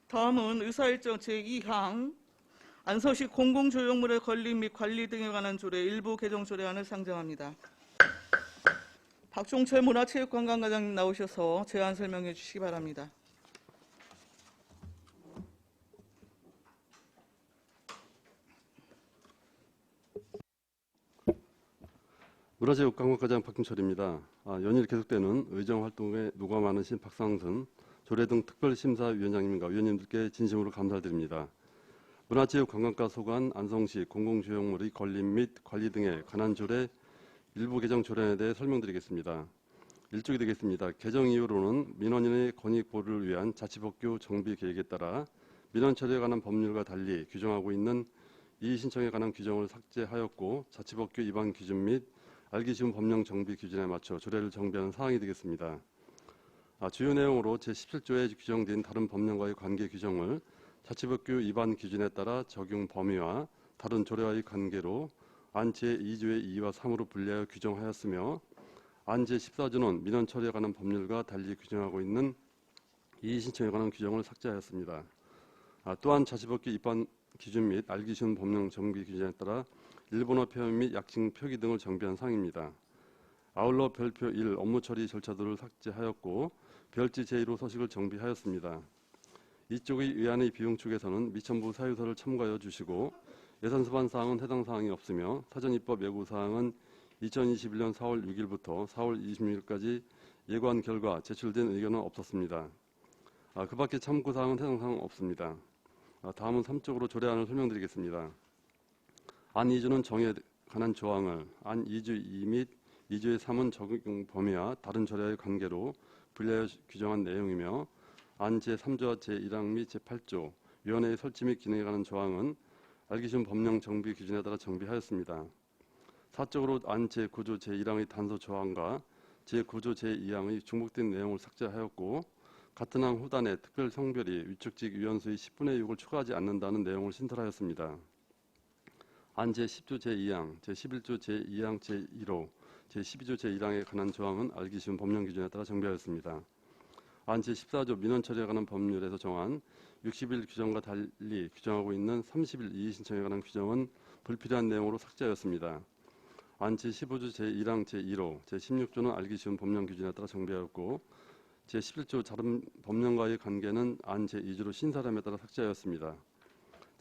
다음은 의사일정 제2항 안서식 공공조형물의 건립 및 관리 등에 관한 조례 일부 개정 조례안을 상정합니다. 박종철 문화체육관광과장님 나오셔서 제안 설명해 주시기 바랍니다. 문화체육관광과장 박종철입니다. 연일 계속되는 의정활동에 노가 많으신 박상순 조례 등 특별심사위원장님과 위원님들께 진심으로 감사드립니다. 문화체육관광과 소관 안성시 공공조형물의 건립 및 관리 등에 관한 조례 일부 개정 조례안에 대해 설명드리겠습니다. 1쪽이 되겠습니다. 개정 이후로는 민원인의 권익 보호를 위한 자치법규 정비 계획에 따라 민원 처리에 관한 법률과 달리 규정하고 있는 이의 신청에 관한 규정을 삭제하였고 자치법규 위반 기준 및 알기 쉬운 법령 정비 기준에 맞춰 조례를 정비하는 사항이 되겠습니다. 주요 내용으로 제17조에 규정된 다른 법령과의 관계 규정을 자치법규 위반 기준에 따라 적용 범위와 다른 조례와의 관계로 안 제2조의 2와 3으로 분리하여 규정하였으며 안 제14조는 민원 처리에 관한 법률과 달리 규정하고 있는 이의 신청에 관한 규정을 삭제하였습니다. 또한 자치법규 위반 기준 및 알기 쉬운 법령 정비 기준에 따라 일본어 표현 및 약칭 표기 등을 정비한 사항입니다. 아울러 별표 1 업무 처리 절차들을 삭제하였고 별지 제1호 서식을 정비하였습니다. 이쪽의 의안의 비용 측에서는 미천부 사유서를 첨가하여 주시고 예산 수반 사항은 해당 사항이 없으며 사전 입법 예고 사항은 2021년 4월 6일부터 4월 26일까지 예고한 결과 제출된 의견은 없었습니다. 그 밖에 참고 사항은 해당 사항은 없습니다. 다음은 3쪽으로 조례안을 설명드리겠습니다. 안 2조는 정에 관한 조항을 안 2조 2 및 2조의 3은 적용 범위와 다른 조례의 관계로 분리하여 규정한 내용이며 안 제3조와 제1항 및 제8조 위원회의 설치 및 기능에 관한 조항은 알기 쉬운 법령 정비 기준에 따라 정비하였습니다. 4쪽으로 안 제9조 제1항의 단서 조항과 제9조 제2항의 중복된 내용을 삭제하였고 같은 항 후단에 특별 성별이 위촉직 위원수의 10분의 6을 추가하지 않는다는 내용을 신설하였습니다. 안 제10조 제2항, 제11조 제2항 제1호, 제12조 제1항에 관한 조항은 알기 쉬운 법령 기준에 따라 정비하였습니다. 안 제14조 민원 처리에 관한 법률에서 정한 60일 규정과 달리 규정하고 있는 30일 이의 신청에 관한 규정은 불필요한 내용으로 삭제하였습니다. 안 제15조 제1항 제1호, 제16조는 알기 쉬운 법령 기준에 따라 정비하였고 제11조 다른 법령과의 관계는 안 제2조로 신사람에 따라 삭제하였습니다.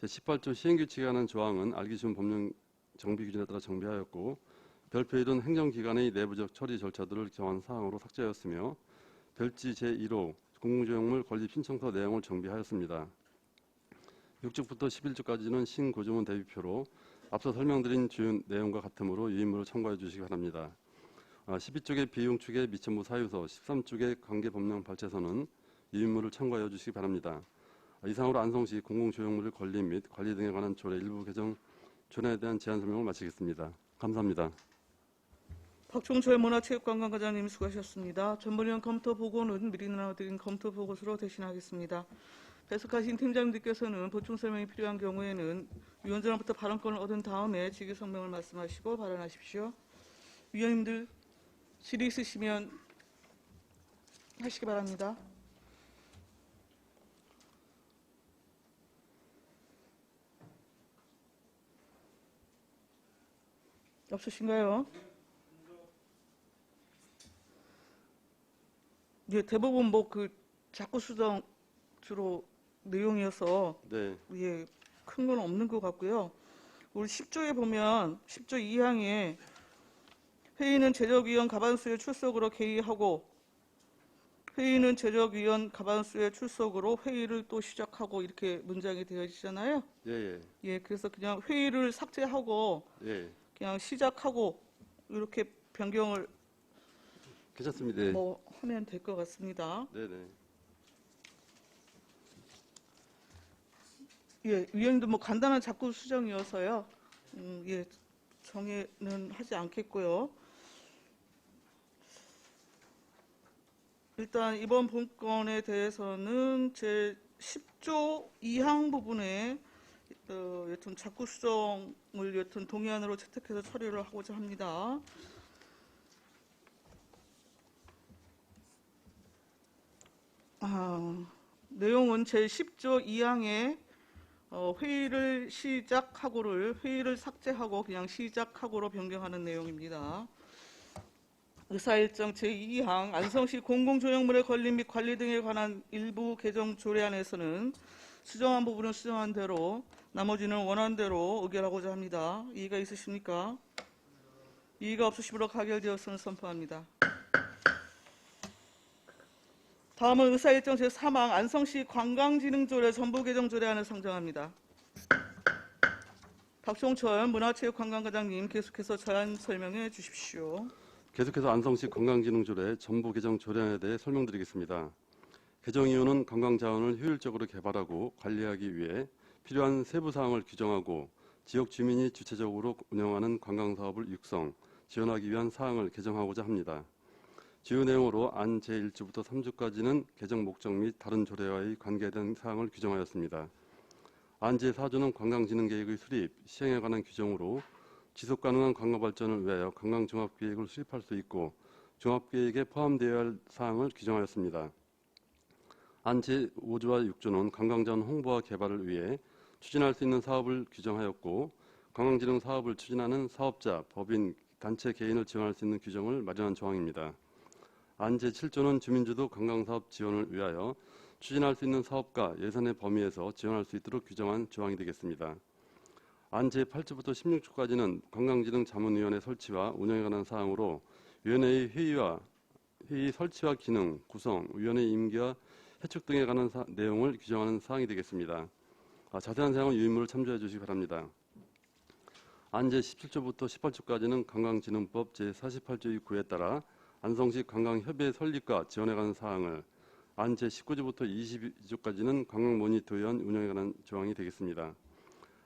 제18조 시행규칙에 관한 조항은 알기 쉬운 법령 정비 기준에 따라 정비하였고 별표 1은 행정기관의 내부적 처리 절차들을 정한 사항으로 삭제하였으며 별지 제1호 공공조형물 건립 신청서 내용을 정비하였습니다. 6쪽부터 11쪽까지는 신고조문 대비표로 앞서 설명드린 주요 내용과 같으므로 유인물을 참고해 주시기 바랍니다. 12쪽의 비용 축의 미천부 사유서, 13쪽의 관계 법령 발제서는 유인물을 참고해 주시기 바랍니다. 이상으로 안성시 공공조형물 건립 및 관리 등에 관한 조례 일부 개정 조례에 대한 제안 설명을 마치겠습니다. 감사합니다. 박종철 문화체육관광과장님 수고하셨습니다. 전문위원 검토 보고는 미리 나눠드린 검토 보고서로 대신하겠습니다. 배석하신 팀장님들께서는 보충 설명이 필요한 경우에는 위원장으로부터 발언권을 얻은 다음에 직위 성명을 말씀하시고 발언하십시오. 위원님들 질의 있으시면 하시기 바랍니다. 없으신가요? 예, 대부분 자꾸 수정 주로 내용이어서 네. 예, 큰 건 없는 것 같고요. 우리 10조에 보면 10조 2항에 회의는 제적위원 가반수의 출석으로 개의하고 회의는 제적위원 가반수의 출석으로 회의를 또 시작하고 이렇게 문장이 되어 있잖아요. 예. 예, 그래서 그냥 회의를 삭제하고 예. 그냥 시작하고 이렇게 변경을 괜찮습니다. 하면 될 것 같습니다. 네네. 예, 위원님도 간단한 자꾸 수정이어서요. 예, 정해는 하지 않겠고요. 일단 이번 본건에 대해서는 제 10조 2항 부분에 여튼 자꾸 수정을 여튼 동의안으로 채택해서 처리를 하고자 합니다. 내용은 제10조 2항에 회의를 삭제하고 그냥 시작하고로 변경하는 내용입니다. 의사일정 제2항 안성시 공공조형물의 권리 및 관리 등에 관한 일부 개정 조례안에서는 수정한 부분은 수정한 대로 나머지는 원안대로 의결하고자 합니다. 이의가 있으십니까? 이의가 없으시므로 가결되었음을 선포합니다. 다음은 의사일정 제3항 안성시 관광진흥조례 전부 개정 조례안을 상정합니다. 박종철 문화체육관광과장님 계속해서 사안 설명해 주십시오. 계속해서 안성시 관광진흥조례 전부 개정 조례안에 대해 설명드리겠습니다. 개정 이유는 관광자원을 효율적으로 개발하고 관리하기 위해 필요한 세부 사항을 규정하고 지역 주민이 주체적으로 운영하는 관광사업을 육성, 지원하기 위한 사항을 개정하고자 합니다. 주요 내용으로 안 제1주부터 3주까지는 개정 목적 및 다른 조례와의 관계된 사항을 규정하였습니다. 안 제4주는 관광진흥계획의 수립, 시행에 관한 규정으로 지속가능한 관광발전을 위하여 관광종합계획을 수립할 수 있고 종합계획에 포함되어야 할 사항을 규정하였습니다. 안 제5주와 6주는 관광자원 홍보와 개발을 위해 추진할 수 있는 사업을 규정하였고 관광진흥 사업을 추진하는 사업자, 법인, 단체 개인을 지원할 수 있는 규정을 마련한 조항입니다. 안 제7조는 주민주도 관광사업 지원을 위하여 추진할 수 있는 사업과 예산의 범위에서 지원할 수 있도록 규정한 조항이 되겠습니다. 안 제8조부터 16조까지는 관광진흥자문위원회 설치와 운영에 관한 사항으로 위원회의 회의 설치와 기능, 구성, 위원회 임기와 해축 등에 관한 내용을 규정하는 사항이 되겠습니다. 자세한 사항은 유인물을 참조해 주시기 바랍니다. 안 제17조부터 18조까지는 관광진흥법 제48조 9에 따라 안성시 관광협의회 설립과 지원에 관한 사항을, 안 제19조부터 22조까지는 관광모니터위원 운영에 관한 조항이 되겠습니다.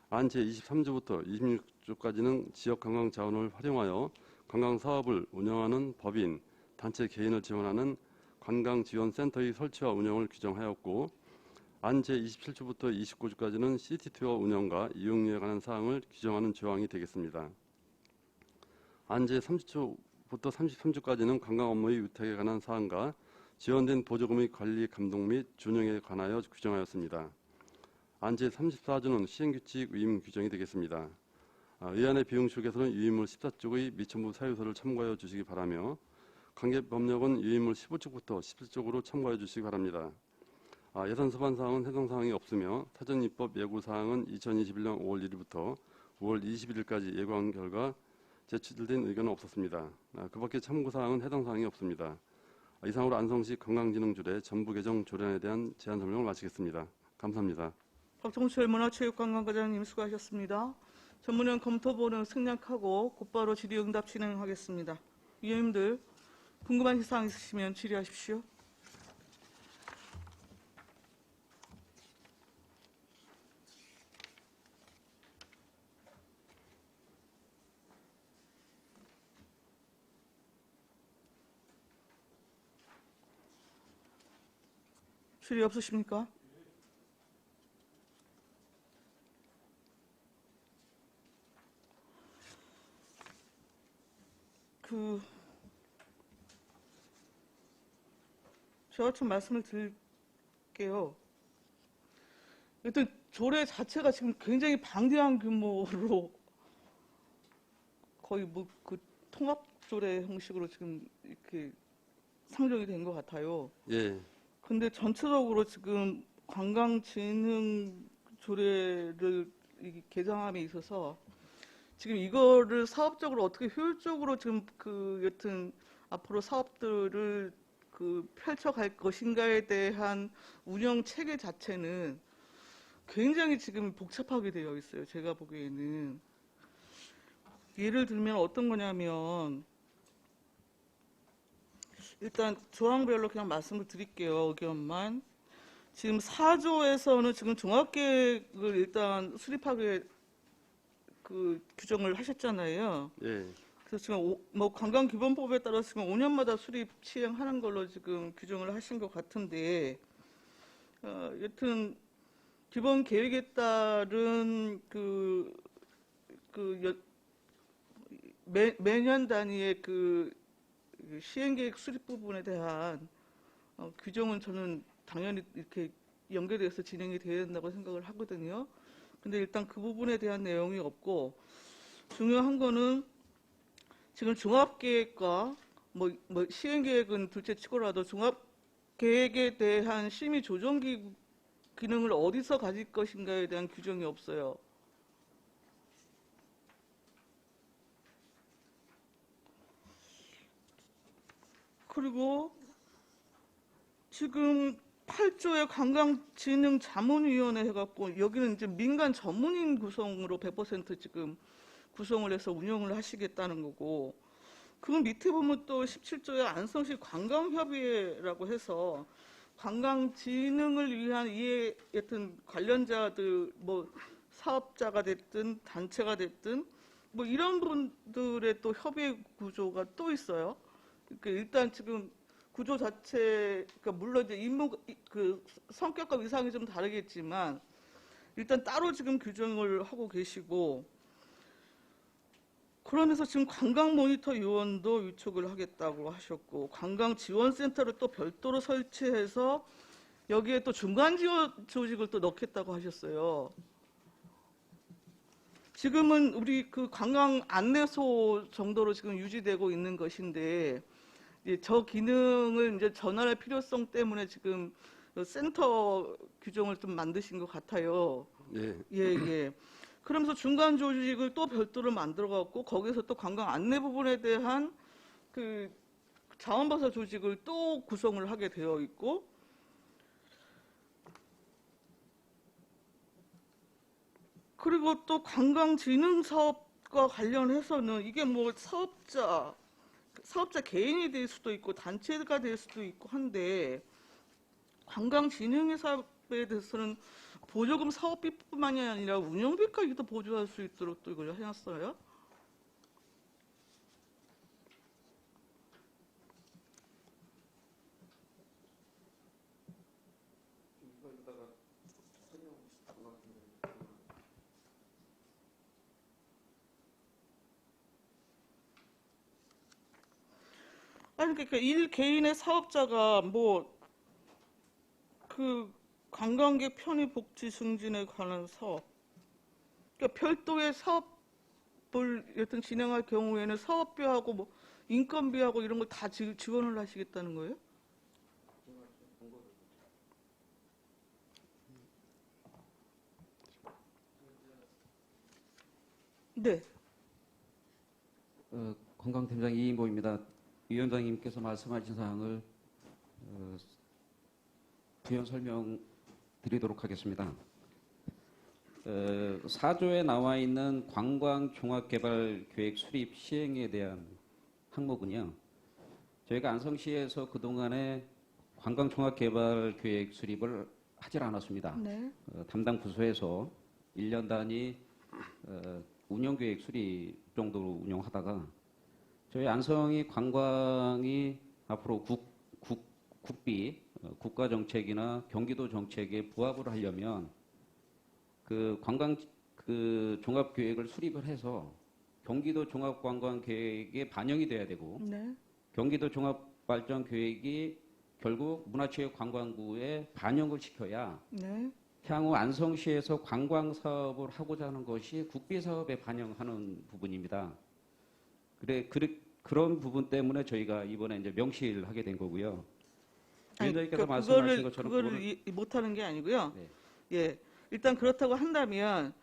안 제23조부터 26조까지는 지역관광자원을 활용하여 관광사업을 운영하는 법인, 단체 개인을 지원하는 관광지원센터의 설치와 운영을 규정하였고 안 제27조부터 29조까지는 시티투어 운영과 이용료에 관한 사항을 규정하는 조항이 되겠습니다. 안 제30조부터 33조까지는 관광 업무의 위탁에 관한 사항과 지원된 보조금의 관리, 감독 및 준용에 관하여 규정하였습니다. 안 제34조는 시행규칙 위임 규정이 되겠습니다. 의안의 비용실에서는 유인물 14쪽의 미첨부 사유서를 참고하여 주시기 바라며 관계법령은 유인물 15쪽부터 17쪽으로 참고하여 주시기 바랍니다. 예산 소반 사항은 해당 사항이 없으며 사전 입법 예고 사항은 2021년 5월 1일부터 5월 21일까지 예고한 결과 제출된 의견은 없었습니다. 그 밖에 참고 사항은 해당 사항이 없습니다. 이상으로 안성시 관광진흥조례 전부 개정 조례안에 대한 제안 설명을 마치겠습니다. 감사합니다. 박종철 문화체육관광과장님 수고하셨습니다. 전문위원 검토보는 생략하고 곧바로 질의응답 진행하겠습니다. 위원님들 궁금한 사항 있으시면 질의하십시오. 질의 없으십니까? 제가 좀 말씀을 드릴게요. 일단 조례 자체가 지금 굉장히 방대한 규모로 거의 뭐 그 통합 조례 형식으로 지금 이렇게 상정이 된 것 같아요. 예, 근데 전체적으로 지금 관광진흥 조례를 개정함에 있어서 지금 이거를 사업적으로 어떻게 효율적으로 지금 여튼 앞으로 사업들을 펼쳐갈 것인가에 대한 운영 체계 자체는 굉장히 지금 복잡하게 되어 있어요. 제가 보기에는. 예를 들면 어떤 거냐면 일단 조항별로 그냥 말씀을 드릴게요. 의견만. 지금 4조에서는 지금 종합계획을 일단 수립하게 규정을 하셨잖아요. 예, 그래서 지금 관광기본법에 따라서 지금 5년마다 수립 시행하는 걸로 지금 규정을 하신 것 같은데, 여튼 기본 계획에 따른 매년 단위의 시행계획 수립 부분에 대한 규정은 저는 당연히 이렇게 연계돼서 진행이 돼야 된다고 생각을 하거든요. 근데 일단 그 부분에 대한 내용이 없고, 중요한 거는 지금 종합계획과 뭐 시행계획은 둘째 치고라도 종합계획에 대한 심의 조정 기능을 어디서 가질 것인가에 대한 규정이 없어요. 그리고 지금 8조의 관광진흥자문위원회 해갖고 여기는 이제 민간 전문인 구성으로 100% 지금 구성을 해서 운영을 하시겠다는 거고, 그 밑에 보면 또 17조의 안성시 관광협의회라고 해서 관광진흥을 위한 이해 여튼 관련자들 뭐 사업자가 됐든 단체가 됐든 뭐 이런 분들의 또 협의 구조가 또 있어요. 그러니까 일단 지금 구조 자체, 그러니까 물론 이제 그 성격과 위상이 좀 다르겠지만 일단 따로 지금 규정을 하고 계시고, 그러면서 지금 관광 모니터 요원도 위촉을 하겠다고 하셨고, 관광 지원센터를 또 별도로 설치해서 여기에 또 중간 지원 조직을 또 넣겠다고 하셨어요. 지금은 우리 그 관광 안내소 정도로 지금 유지되고 있는 것인데, 저 기능을 이제 전환할 필요성 때문에 지금 센터 규정을 좀 만드신 것 같아요. 예. 예. 그러면서 중간 조직을 또 별도로 만들어갖고 거기서 또 관광 안내 부분에 대한 그 자원봉사 조직을 또 구성을 하게 되어 있고, 그리고 또 관광진흥 사업과 관련해서는 이게 뭐 사업자 개인이 될 수도 있고 단체가 될 수도 있고 한데, 관광진흥의 사업에 대해서는 보조금 사업비뿐만이 아니라 운영비까지도 보조할 수 있도록 또 이걸 해놨어요. 아니 그러니까 일 개인의 사업자가 뭐 그 관광객 편의 복지 증진에 관한 사업, 그러니까 별도의 사업을 여튼 진행할 경우에는 사업비하고 뭐 인건비하고 이런 걸 다 지원을 하시겠다는 거예요? 네. 관광팀장 이인보입니다. 위원장님께서 말씀하신 사항을 부연 설명드리도록 하겠습니다. 4조에 나와 있는 관광종합개발계획 수립 시행에 대한 항목은요, 저희가 안성시에서 그동안에 관광종합개발계획 수립을 하질 않았습니다. 네. 담당 부서에서 1년 단위 운영계획 수립 정도로 운영하다가 저희 안성이 관광이 앞으로 국비, 국가정책이나 경기도 정책에 부합을 하려면 그 관광 그 종합계획을 수립을 해서 경기도 종합관광계획에 반영이 돼야 되고, 네. 경기도 종합발전계획이 결국 문화체육관광부에 반영을 시켜야 네. 향후 안성시에서 관광 사업을 하고자 하는 것이 국비 사업에 반영하는 부분입니다. 그런 부분 때문에 저희가 이번에 이제 명시를 하게 된 거고요. 위원장님께서 말씀하신 것처럼 그거를 못하는 게 아니고요. 네. 예, 일단 그렇다고 한다면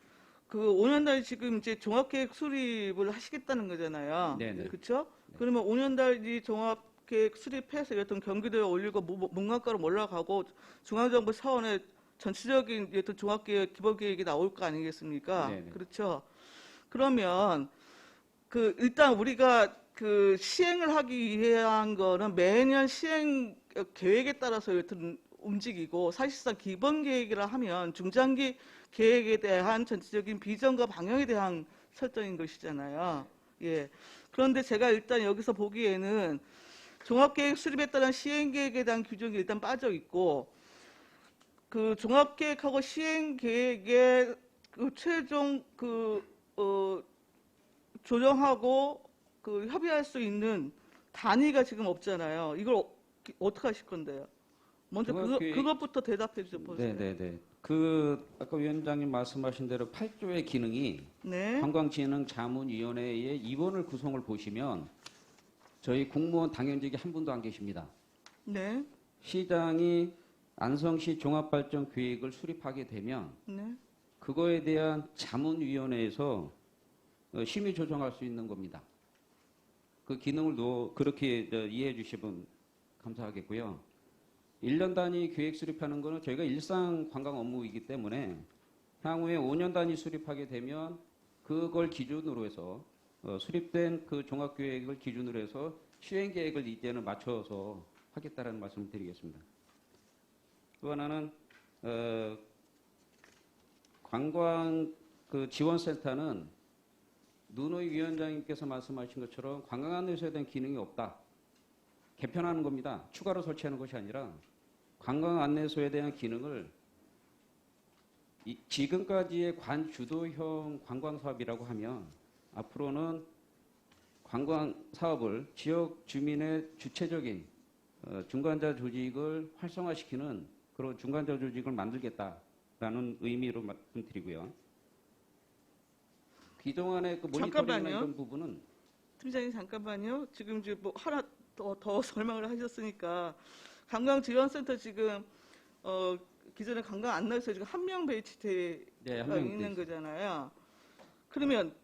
그 5년달 지금 이제 종합계획 수립을 하시겠다는 거잖아요. 네네. 그렇죠? 그러면 5년달 이 종합계획 수립해서 여튼 경기도에 올리고 문학과로 올라가고 중앙정부 차원의 전체적인 여튼 종합계획 기본계획이 나올 거 아니겠습니까? 네네. 그렇죠? 그러면 그 일단 우리가 그 시행을 하기 위한 거는 매년 시행 계획에 따라서 여튼 움직이고, 사실상 기본 계획이라 하면 중장기 계획에 대한 전체적인 비전과 방향에 대한 설정인 것이잖아요. 예. 그런데 제가 일단 여기서 보기에는 종합계획 수립에 따른 시행계획에 대한 규정이 일단 빠져 있고, 그 종합계획하고 시행계획의 그 최종 조정하고 협의할 수 있는 단위가 지금 없잖아요. 이걸 어떻게 하실 건데요? 먼저 종합계획- 그것부터 대답해 주세요. 네네네. 아까 위원장님 말씀하신 대로 8조의 기능이 네. 관광진흥자문위원회의 이원을 구성을 보시면 저희 공무원 당연직이 한 분도 안 계십니다. 네. 시장이 안성시 종합발전계획을 수립하게 되면 네. 그거에 대한 자문위원회에서 심의 조정할 수 있는 겁니다. 그 기능을 그렇게 이해해 주시면 감사하겠고요. 1년 단위 계획 수립하는 거는 저희가 일상 관광 업무이기 때문에 향후에 5년 단위 수립하게 되면 그걸 기준으로 해서 수립된 그 종합계획을 기준으로 해서 시행계획을 이제는 맞춰서 하겠다라는 말씀을 드리겠습니다. 또 하나는 관광 그 지원센터는 눈의 위원장님께서 말씀하신 것처럼 관광안내소에 대한 기능이 없다. 개편하는 겁니다. 추가로 설치하는 것이 아니라 관광안내소에 대한 기능을 지금까지의 관주도형 관광사업이라고 하면 앞으로는 관광사업을 지역 주민의 주체적인 중간자 조직을 활성화시키는 그런 중간자 조직을 만들겠다라는 의미로 말씀드리고요. 그동안의 그 모니터링이나 잠깐만요. 이런 부분은 팀장님 잠깐만요. 지금 이제 뭐 하나 더 설명을 하셨으니까 관광지원센터 지금 기존에 관광 안내소에 지금 한 명 배치돼 네, 한명 있는 거잖아요. 그러면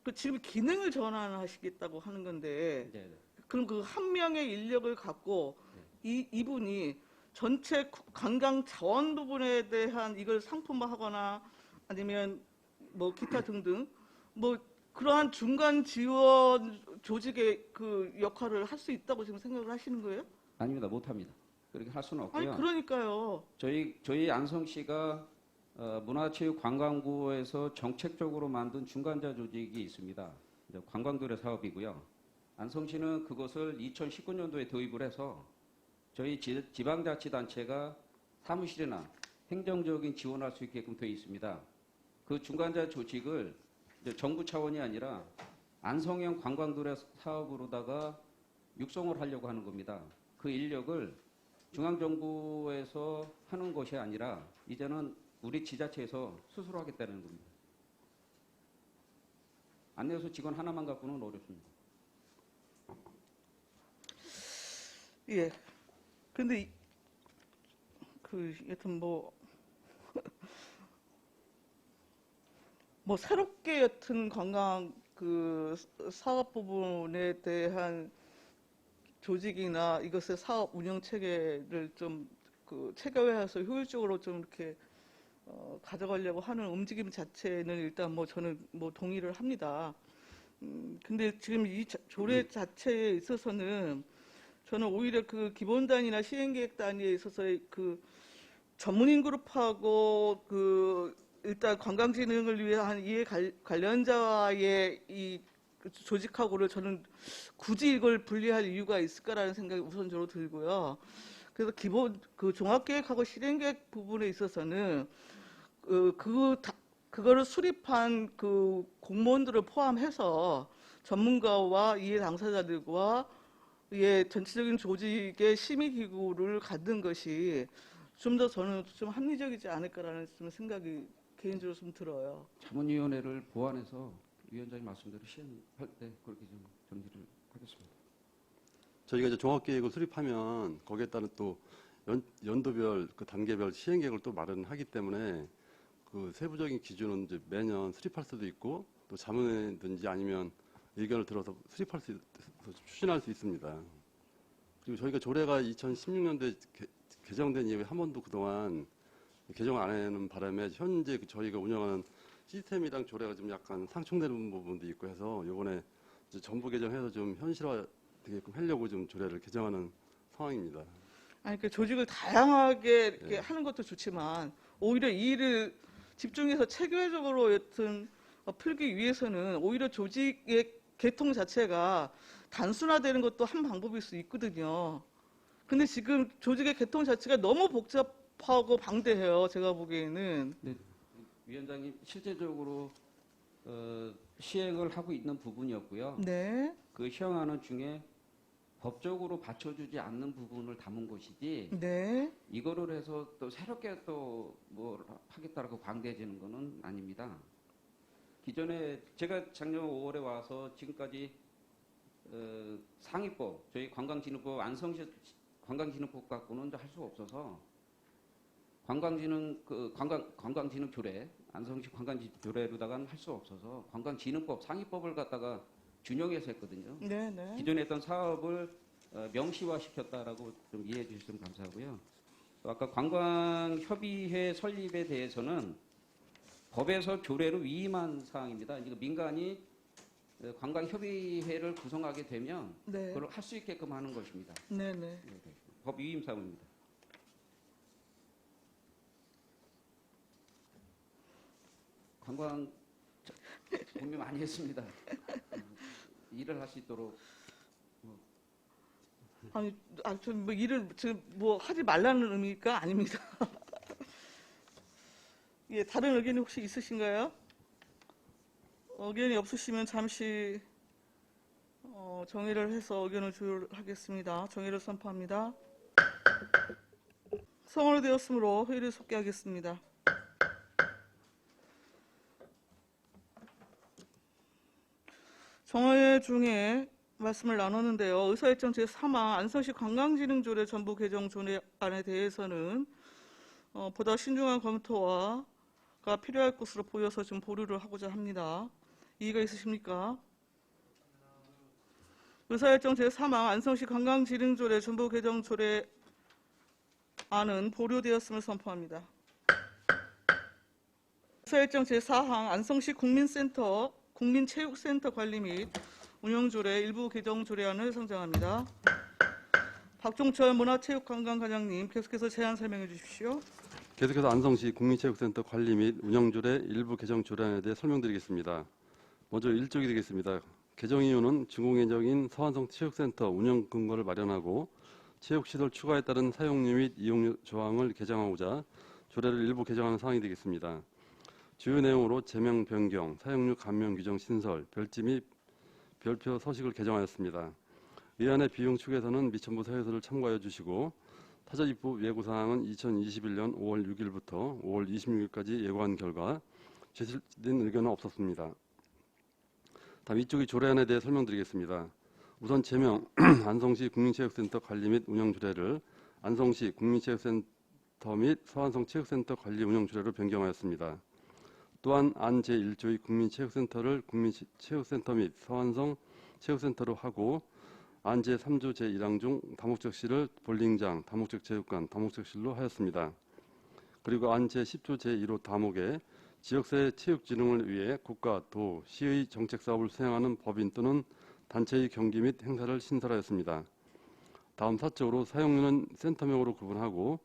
그 지금 기능을 전환하시겠다고 하는 건데 네, 그럼 그 한 명의 인력을 갖고 이분이 전체 관광 자원 부분에 대한 이걸 상품화하거나 아니면 뭐 기타 등등 뭐 그러한 중간 지원 조직의 그 역할을 할 수 있다고 지금 생각을 하시는 거예요? 아닙니다. 못합니다. 그렇게 할 수는 아니 없고요. 그러니까요. 저희 안성시가 문화체육관광부에서 정책적으로 만든 중간자 조직이 있습니다. 이제 관광도래 사업이고요. 안성시는 그것을 2019년도에 도입을 해서 저희 지방자치단체가 사무실이나 행정적인 지원할 수 있게끔 되어 있습니다. 그 중간자 조직을 이제 정부 차원이 아니라 안성형 관광도래 사업으로다가 육성을 하려고 하는 겁니다. 그 인력을 중앙정부에서 하는 것이 아니라 이제는 우리 지자체에서 스스로 하겠다는 겁니다. 안내소 직원 하나만 갖고는 어렵습니다. 예. 근데 여튼 뭐 새롭게 여튼 관광 그 사업 부분에 대한 조직이나 이것의 사업 운영 체계를 좀 그 체계화해서 효율적으로 좀 이렇게 가져가려고 하는 움직임 자체는 일단 뭐 저는 뭐 동의를 합니다. 근데 지금 이 조례 자체에 있어서는 저는 오히려 그 기본단위나 시행계획 단위에 있어서의 그 전문인 그룹하고 그 일단 관광진흥을 위한 이해 관련자와의 이 조직하고를 저는 굳이 이걸 분리할 이유가 있을까라는 생각이 우선적으로 들고요. 그래서 기본 그 종합계획하고 실행계획 부분에 있어서는 그거를 수립한 그 공무원들을 포함해서 전문가와 이해 당사자들과 전체적인 조직의 심의기구를 갖는 것이 좀 더 저는 좀 합리적이지 않을까라는 좀 생각이 개인적으로 좀 들어요. 자문위원회를 보완해서 위원장님 말씀대로 시행할 때 그렇게 좀 정리를 하겠습니다. 저희가 이제 종합계획을 수립하면 거기에 따른 또 연도별 그 단계별 시행계획을 또 마련하기 때문에 그 세부적인 기준은 이제 매년 수립할 수도 있고 또 자문회든지 아니면 의견을 들어서 수립할 수 추진할 수 있습니다. 그리고 저희가 조례가 2016년도에 개정된 이후에 한 번도 그동안 개정 안 하는 바람에 현재 저희가 운영하는 시스템이랑 조례가 좀 약간 상충되는 부분도 있고 해서 이번에 정부 개정해서 좀 현실화 되게끔 하려고 좀 조례를 개정하는 상황입니다. 아니, 그 조직을 다양하게 이렇게 하는 것도 좋지만 오히려 이 일을 집중해서 체계적으로 여튼 풀기 위해서는 오히려 조직의 개통 자체가 단순화되는 것도 한 방법일 수 있거든요. 근데 지금 조직의 개통 자체가 너무 복잡하고 방대해요. 제가 보기에는. 네, 위원장님 실제적으로 시행을 하고 있는 부분이었고요. 네. 그 시행하는 중에 법적으로 받쳐주지 않는 부분을 담은 것이지 네. 이거를 해서 또 새롭게 또 뭐 하겠다라고 광대해지는 거는 아닙니다. 기존에 제가 작년 5월에 와서 지금까지 상위법, 저희 관광진흥법 안성시 관광진흥법 갖고는 할 수 없어서 관광진흥 조례, 안성시 관광진흥 조례로다가는 할 수 없어서 관광진흥법 상위법을 갖다가 준용해서 했거든요. 네, 네. 기존에 했던 사업을 명시화시켰다라고 좀 이해해 주시면 감사하고요. 또 아까 관광협의회 설립에 대해서는 법에서 조례로 위임한 사항입니다. 이거 민간이 관광협의회를 구성하게 되면 네. 그걸 할 수 있게끔 하는 것입니다. 네, 네. 법 위임 사항입니다. 관광 고민 많이 했습니다. 일을 할 수 있도록. 아니, 뭐 일을 지금 뭐 하지 말라는 의미가 아닙니다. 예, 다른 의견이 혹시 있으신가요? 의견이 없으시면 잠시 정의를 해서 의견을 조율하겠습니다. 정의를 선포합니다. 성으로 되었으므로 회의를 속개하겠습니다. 정회 중에 말씀을 나눴는데요. 의사일정 제3항 안성시 관광진흥조례 전부 개정 조례안에 대해서는 보다 신중한 검토가 필요할 것으로 보여서 지금 보류를 하고자 합니다. 이의가 있으십니까? 의사일정 제3항 안성시 관광진흥조례 전부 개정 조례안은 보류되었음을 선포합니다. 의사일정 제4항 안성시 국민체육센터 관리 및 운영조례 일부 개정 조례안을 상정합니다. 박종철 문화체육관광과장님 계속해서 제안 설명해 주십시오. 계속해서 안성시 국민체육센터 관리 및 운영조례 일부 개정 조례안에 대해 설명드리겠습니다. 먼저 1쪽이 되겠습니다. 개정 이유는 준공예정인 서안성 체육센터 운영 근거를 마련하고 체육시설 추가에 따른 사용료 및 이용료 조항을 개정하고자 조례를 일부 개정하는 사항이 되겠습니다. 주요 내용으로 제명 변경, 사용료 감면 규정 신설, 별지 및 별표 서식을 개정하였습니다. 이 안의 비용 축에서는 미천부 사유서를 참고하여 주시고 타자 입법 예고 사항은 2021년 5월 6일부터 5월 26일까지 예고한 결과 제시된 의견은 없었습니다. 다음 이쪽이 조례안에 대해 설명드리겠습니다. 우선 제명 안성시 국민체육센터 관리 및 운영 조례를 안성시 국민체육센터 및 서안성 체육센터 관리 운영 조례로 변경하였습니다. 또한 안 제1조의 국민체육센터를 국민체육센터 및 서안성 체육센터로 하고 안 제3조 제1항 중 다목적실을 볼링장, 다목적 체육관, 다목적실로 하였습니다. 그리고 안 제10조 제1호 다목에 지역사회 체육진흥을 위해 국가, 도, 시의 정책사업을 수행하는 법인 또는 단체의 경기 및 행사를 신설하였습니다. 다음 4쪽으로 사용료는 센터명으로 구분하고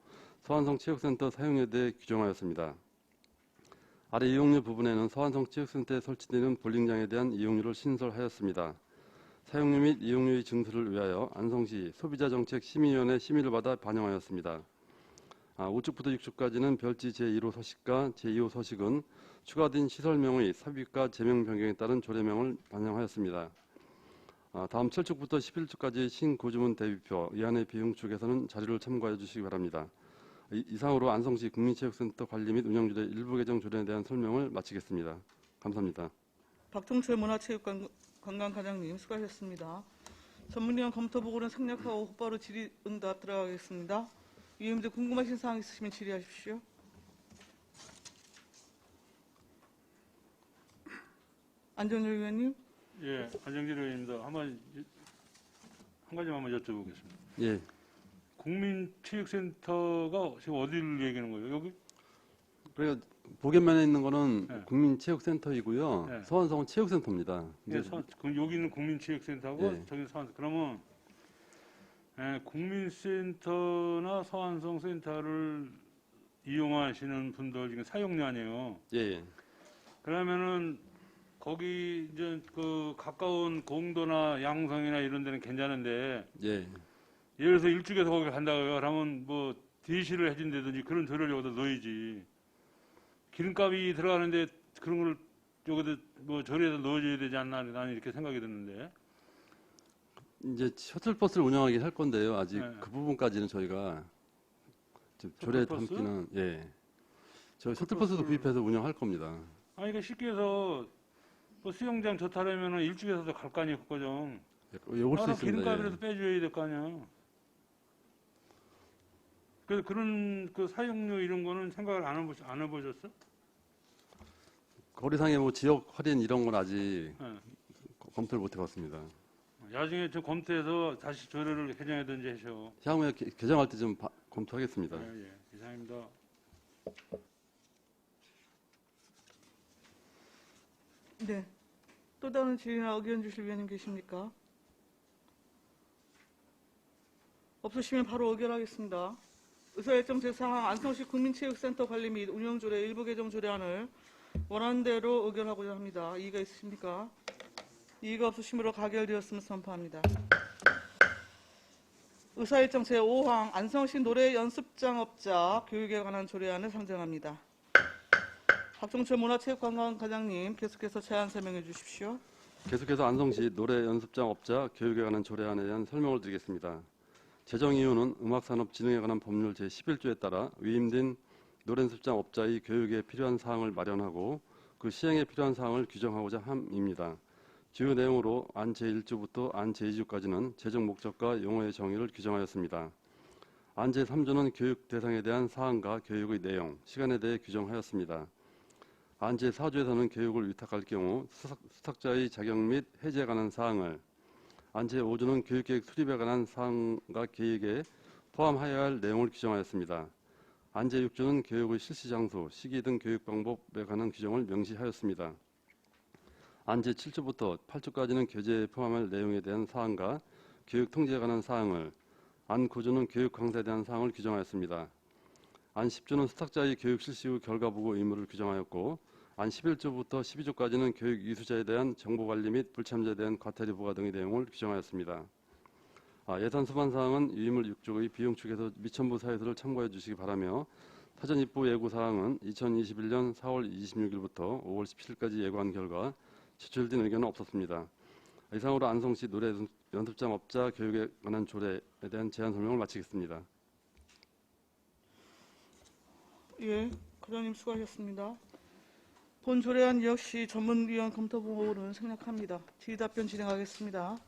서안성 체육센터 사용료에 대해 규정하였습니다. 아래 이용료 부분에는 서안성 체육센터에 설치되는 볼링장에 대한 이용료를 신설하였습니다. 사용료 및 이용료의 증수를 위하여 안성시 소비자정책심의위원회 심의를 받아 반영하였습니다. 5쪽부터 6쪽까지는 별지 제1호 서식과 제2호 서식은 추가된 시설명의 삽입과 제명 변경에 따른 조례명을 반영하였습니다. 다음 7쪽부터 11쪽까지 신고주문 대비표, 이 안의 비용 쪽에서는 자료를 참고해 주시기 바랍니다. 이상으로 안성시 국민체육센터 관리 및 운영조례 일부 개정 조례에 대한 설명을 마치겠습니다. 감사합니다. 박종철 문화체육관광과장님 수고하셨습니다. 전문위원 검토보고는 생략하고 곧바로 질의응답 들어가겠습니다. 위원님들 궁금하신 사항 있으시면 질의하십시오. 안정열 의원님. 예, 안정길 의원입니다. 한 가지만 한번 여쭤보겠습니다. 예, 국민체육센터가 지금 어디를 얘기하는 거예요? 여기? 그래서 보겐면에 있는 거는 네. 국민체육센터이고요. 네. 서안성은 체육센터입니다. 예, 그럼 여기는 국민체육센터고 예. 저기 서안성. 그러면 국민센터나 서안성 센터를 이용하시는 분들 지금 사용료 아니에요. 예, 그러면은 거기 이제 그 가까운 공도나 양성이나 이런 데는 괜찮은데 예, 예를 들어서 일찍에서 거기 간다고요. 그러면 뭐 대시를 해준다든지 그런 조례를 여기다 넣어야지. 기름값이 들어가는데 그런 걸 여기다 뭐 조례에다 넣어줘야 되지 않나 나는 이렇게 생각이 드는데. 이제 셔틀버스를 운영하긴 할 건데요. 아직 네. 그 부분까지는 저희가 지금 조례에 셔틀버스? 담기는 예. 저 셔틀버스도 셔틀버스를- 구입해서 운영할 겁니다. 아니 그러니까 쉽게 해서 뭐 수영장 저 타려면은 일찍에서도 갈 거 아니에요, 국가정. 예, 올 수 그럼 있습니다. 기름값이라도 예. 빼줘야 될 거 아니야. 그래서 그런 그 사용료 이런 거는 생각을 안 해보셨어? 거리상의 뭐 지역 할인 이런 건 아직 예. 검토를 못 해봤습니다. 나중에 좀 검토해서 다시 조례를 개정하든지 하셔. 향후에 개정할 때 좀 검토하겠습니다. 예, 예. 이상입니다. 네. 또 다른 질의나 의견 주실 위원님 계십니까? 없으시면 바로 의결하겠습니다. 의사일정 제4항 안성시 국민체육센터 관리 및 운영조례 일부 개정 조례안을 원하는 대로 의결하고자 합니다. 이의가 있으십니까? 이의가 없으시므로 가결되었음을 선포합니다. 의사일정 제5항 안성시 노래 연습장업자 교육에 관한 조례안을 상정합니다. 박종철 문화체육관광과장님 계속해서 제안 설명해 주십시오. 계속해서 안성시 노래 연습장 업자 교육에 관한 조례안에 대한 설명을 드리겠습니다. 제정 이유는 음악산업진흥에 관한 법률 제11조에 따라 위임된 노래 연습장 업자의 교육에 필요한 사항을 마련하고 그 시행에 필요한 사항을 규정하고자 함입니다. 주요 내용으로 안 제1조부터 안 제2조까지는 제정 목적과 용어의 정의를 규정하였습니다. 안 제3조는 교육 대상에 대한 사항과 교육의 내용, 시간에 대해 규정하였습니다. 안 제4조에서는 교육을 위탁할 경우 수탁자의 자격 및 해제에 관한 사항을, 안 제5조는 교육계획 수립에 관한 사항과 계획에 포함하여야 할 내용을 규정하였습니다. 안 제6조는 교육의 실시 장소, 시기 등 교육 방법에 관한 규정을 명시하였습니다. 안 제7조부터 8조까지는 교재에 포함할 내용에 대한 사항과 교육 통제에 관한 사항을, 안 9조는 교육 강사에 대한 사항을 규정하였습니다. 안 10조는 수탁자의 교육 실시 후 결과 보고 의무를 규정하였고, 안 11조부터 12조까지는 교육 이수자에 대한 정보관리 및 불참자에 대한 과태료 부과 등의 내용을 규정하였습니다. 예산 수반 사항은 유의물 6조의 비용 축에서 미천부 사유서를 참고해 주시기 바라며, 사전 입부 예고 사항은 2021년 4월 26일부터 5월 17일까지 예고한 결과 제출된 의견은 없었습니다. 이상으로 안성시 노래 연습장 업자 교육에 관한 조례에 대한 제안 설명을 마치겠습니다. 예, 과장님 수고하셨습니다. 본 조례안 역시 전문위원 검토보고는 생략합니다. 질의 답변 진행하겠습니다.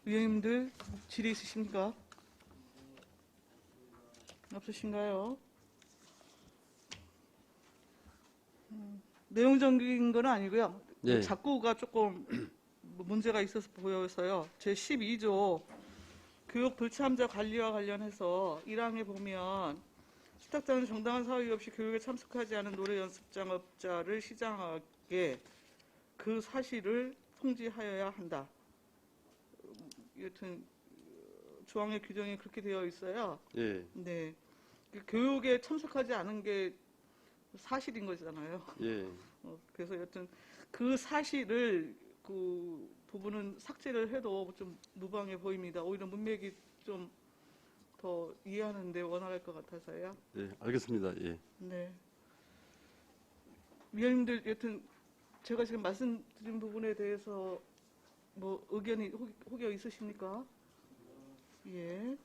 위원님들 질의 있으십니까? 없으신가요? 내용적인 건 아니고요. 예. 작구가 조금 문제가 있어서 보여서요. 제12조 교육 불참자 관리와 관련해서 1항에 보면 수탁자는 정당한 사유 없이 교육에 참석하지 않은 노래 연습장업자를 시장하게 그 사실을 통지하여야 한다. 여튼 조항의 규정이 그렇게 되어 있어요. 예, 네, 그 교육에 참석하지 않은 게 사실인 거잖아요. 예, 그래서 여튼 그 사실을 그 부분은 삭제를 해도 좀 무방해 보입니다. 오히려 문맥이 좀 더 이해하는데 원활할 것 같아서요. 예, 알겠습니다. 예. 네. 위원님들 여튼 제가 지금 말씀드린 부분에 대해서 뭐 의견이 혹여 있으십니까? 예.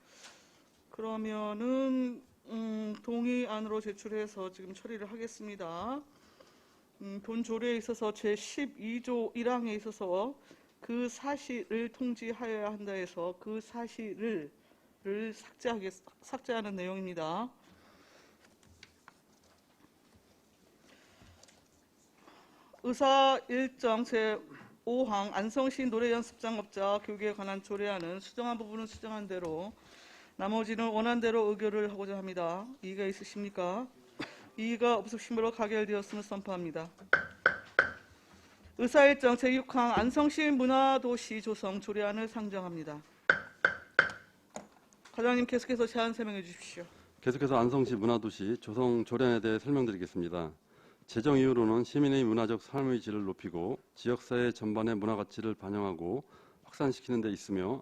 그러면은 동의안으로 제출해서 지금 처리를 하겠습니다. 본 조례에 있어서 제12조 1항에 있어서 그 사실을 통지하여야 한다 해서 그 사실을 삭제하는 내용입니다. 의사 일정 제5항 안성시 노래연습장업자 교육에 관한 조례안은 수정한 부분은 수정한 대로 나머지는 원한 대로 의결을 하고자 합니다. 이의가 있으십니까? 이의가 없으시므로 가결되었음을 선포합니다. 의사일정 제6항 안성시 문화도시 조성 조례안을 상정합니다. 과장님 계속해서 제안 설명해 주십시오. 계속해서 안성시 문화도시 조성 조례안에 대해 설명드리겠습니다. 제정 이유로는 시민의 문화적 삶의 질을 높이고 지역사회 전반의 문화 가치를 반영하고 확산시키는 데 있으며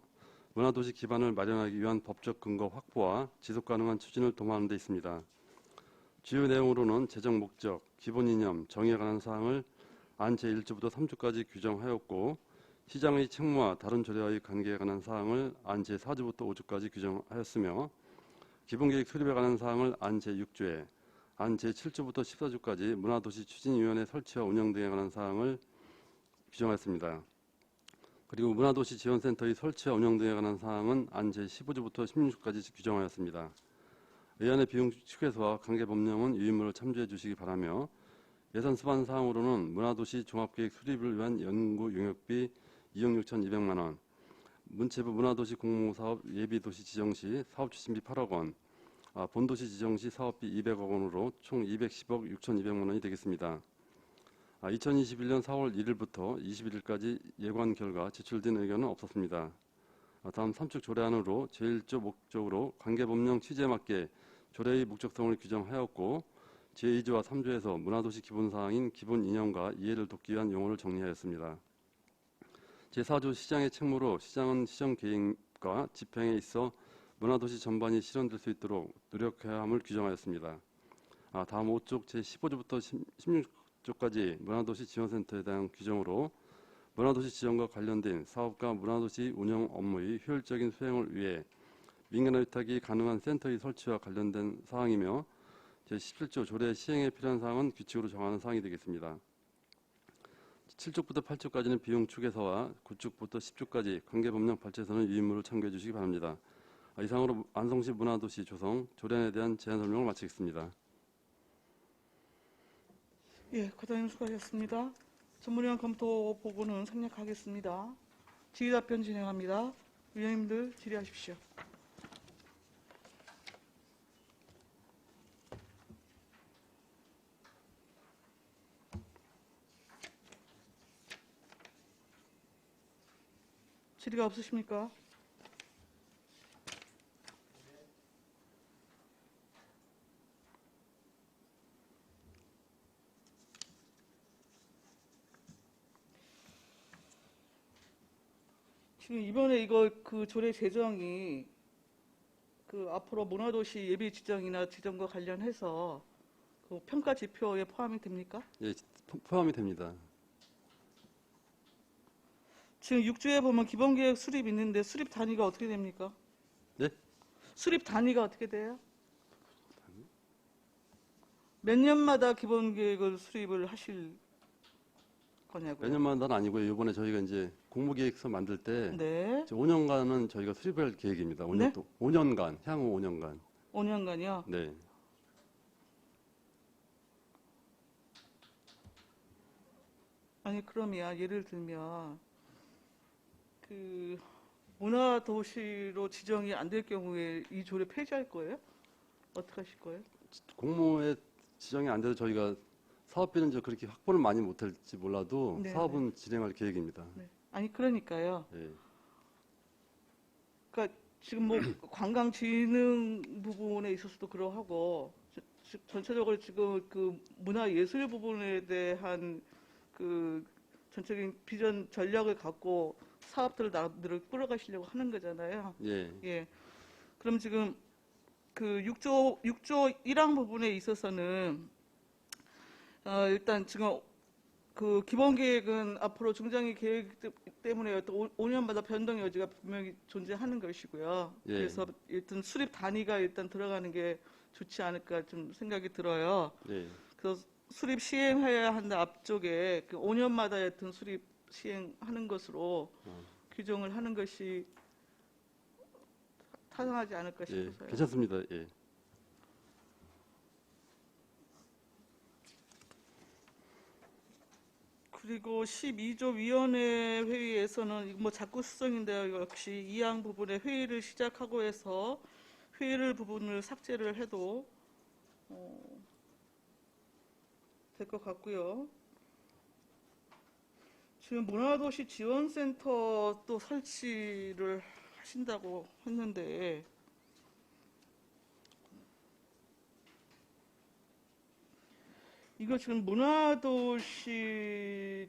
문화도시 기반을 마련하기 위한 법적 근거 확보와 지속가능한 추진을 도모하는 데 있습니다. 주요 내용으로는 제정 목적, 기본 이념, 정의에 관한 사항을 안 제1조부터 3조까지 규정하였고 시장의 책무와 다른 조례와의 관계에 관한 사항을 안 제4조부터 5조까지 규정하였으며 기본계획 수립에 관한 사항을 안 제6조에, 안 제7조부터 14조까지 문화도시 추진위원회 설치와 운영 등에 관한 사항을 규정하였습니다. 그리고 문화도시 지원센터의 설치와 운영 등에 관한 사항은 안 제15조부터 16조까지 규정하였습니다. 의안의 비용 축에서와 관계 법령은 유인물을 참조해 주시기 바라며 예산 수반 사항으로는 문화도시 종합계획 수립을 위한 연구 용역비 2억 6,200만 원, 문체부 문화도시 공모사업 예비도시 지정시 사업 추진비 8억 원, 본도시 지정시 사업비 200억 원으로 총 210억 6,200만 원이 되겠습니다. 2021년 4월 1일부터 21일까지 예관 결과 제출된 의견은 없었습니다. 다음 3축 조례안으로 제1조 목적으로 관계법령 취지에 맞게 조례의 목적성을 규정하였고 제2조와 3조에서 문화도시 기본사항인 기본 이념과 이해를 돕기 위한 용어를 정리하였습니다. 제4조 시장의 책무로 시장은 시정 계획과 집행에 있어 문화도시 전반이 실현될 수 있도록 노력해야 함을 규정하였습니다. 다음 5쪽 제15조부터 16조까지 문화도시 지원센터에 대한 규정으로 문화도시 지원과 관련된 사업과 문화도시 운영 업무의 효율적인 수행을 위해 민간 의탁이 가능한 센터의 설치와 관련된 사항이며 제17조 조례 시행에 필요한 사항은 규칙으로 정하는 사항이 되겠습니다. 7쪽부터 8쪽까지는 비용 축에서와 9쪽부터 10쪽까지 관계법령 발제에서는 유인물을 참고해 주시기 바랍니다. 이상으로 안성시 문화도시 조성 조례안에 대한 제안 설명을 마치겠습니다. 예, 과장님 수고하셨습니다. 전문위원 검토 보고는 생략하겠습니다. 질의답변 진행합니다. 위원님들 질의하십시오. 질의가 없으십니까? 지금 이번에 이거 그 조례 제정이 그 앞으로 문화도시 예비 지정이나 지정과 관련해서 그 평가 지표에 포함이 됩니까? 예, 포함이 됩니다. 지금 6조에 보면 기본계획 수립 있는데 수립 단위가 어떻게 됩니까? 네? 수립 단위가 어떻게 돼요? 몇 년마다 기본계획을 수립을 하실 거냐고요? 몇 년마다는 아니고요. 이번에 저희가 이제 공모계획서 만들 때 네. 5년간은 저희가 수립할 계획입니다. 5년 네? 5년간, 향후 5년간. 5년간이요? 네. 아니 그러면 예를 들면 그 문화도시로 지정이 안 될 경우에 이 조례 폐지할 거예요? 어떻게 하실 거예요? 공모에 지정이 안 돼도 저희가 사업비는 이제 그렇게 확보를 많이 못할지 몰라도 네, 사업은 진행할 계획입니다. 네. 아니 그러니까요. 예. 그러니까 지금 뭐 관광진흥 부분에 있어서도 그러하고 전체적으로 지금 그 문화예술 부분에 대한 그 전체적인 비전 전략을 갖고 사업들을 나름대로 끌어가시려고 하는 거잖아요. 예. 예. 그럼 지금 그 6조 1항 부분에 있어서는 일단 지금 그 기본 계획은 앞으로 중장기 계획 때문에 어떤 5년마다 변동 여지가 분명히 존재하는 것이고요. 예. 그래서 일단 수립 단위가 일단 들어가는 게 좋지 않을까 좀 생각이 들어요. 예. 그래서 수립 시행해야 한다 앞쪽에 그 5년마다 여튼 수립 시행하는 것으로 규정을 하는 것이 타당하지 않을까 예. 싶어서요. 괜찮습니다. 예. 그리고 12조 위원회 회의에서는 뭐 자꾸 수정인데요. 역시 2항 부분에 회의를 시작하고 해서 회의를 부분을 삭제를 해도 될 것 같고요. 지금 문화도시 지원센터 또 설치를 하신다고 했는데 이거 지금 문화도시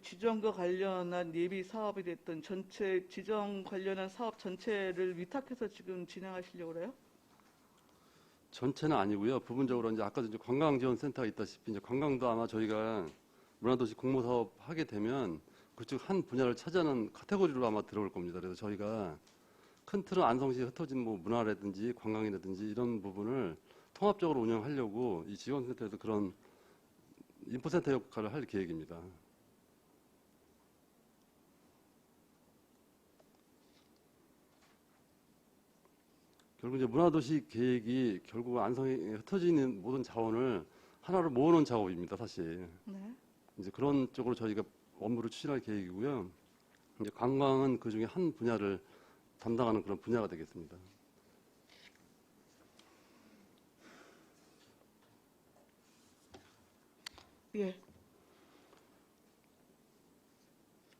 지정과 관련한 예비 사업이 됐던 전체 지정 관련한 사업 전체를 위탁해서 지금 진행하시려고 그래요? 전체는 아니고요. 부분적으로 이제 아까도 이제 관광지원센터가 있다시피 이제 관광도 아마 저희가 문화도시 공모사업 하게 되면 그쪽 한 분야를 차지하는 카테고리로 아마 들어올 겁니다. 그래서 저희가 큰 틀은 안성시에 흩어진 뭐 문화라든지 관광이라든지 이런 부분을 통합적으로 운영하려고 이 지원센터에서 그런 인포센터 역할을 할 계획입니다. 결국 이제 문화도시 계획이 결국 안성에 흩어져 있는 모든 자원을 하나로 모으는 작업입니다, 사실. 네. 이제 그런 쪽으로 저희가 업무를 추진할 계획이고요. 이제 관광은 그 중에 한 분야를 담당하는 그런 분야가 되겠습니다. 예.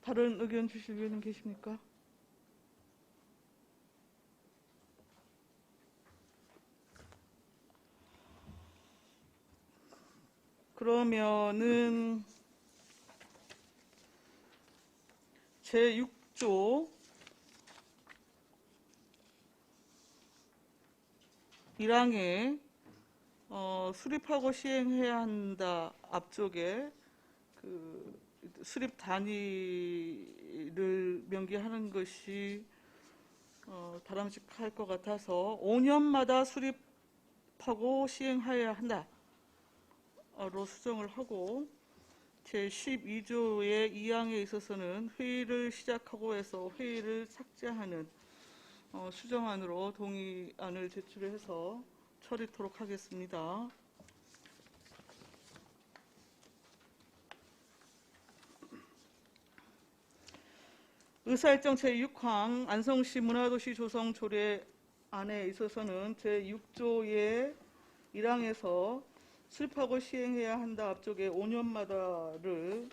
다른 의견 주실 위원님 계십니까? 그러면은 제6조 1항에 수립하고 시행해야 한다 앞쪽에 그 수립 단위를 명기하는 것이 바람직할 것 같아서 5년마다 수립하고 시행해야 한다로 수정을 하고 제12조의 2항에 있어서는 회의를 시작하고 해서 회의를 삭제하는 수정안으로 동의안을 제출해서 처리토록 하겠습니다. 의사일정 제6항 안성시 문화도시 조성 조례안에 있어서는 제6조의 1항에서 수립하고 시행해야 한다 앞쪽에 5년마다를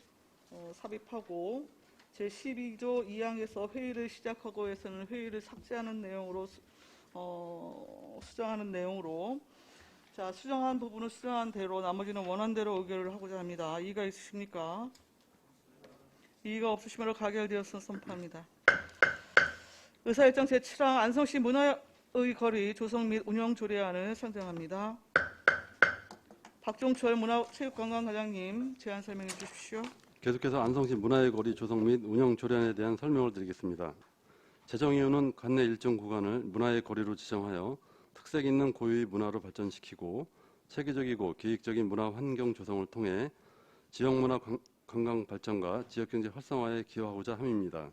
삽입하고 제12조 2항에서 회의를 시작하고 해서는 회의를 삭제하는 내용으로 수정하는 내용으로 자 수정한 부분은 수정한 대로 나머지는 원안대로 의결을 하고자 합니다. 이의가 있으십니까? 이의가 없으시므로 가결되어서 선포합니다. 의사일정 제7항 안성시 문화의 거리 조성 및 운영 조례안을 상정합니다. 박종철 문화체육관광과장님 제안 설명해 주십시오. 계속해서 안성시 문화의 거리 조성 및 운영 조례안에 대한 설명을 드리겠습니다. 제정 이유는 관내 일정 구간을 문화의 거리로 지정하여 특색 있는 고유의 문화로 발전시키고 체계적이고 계획적인 문화 환경 조성을 통해 지역 문화 관광 발전과 지역 경제 활성화에 기여하고자 함입니다.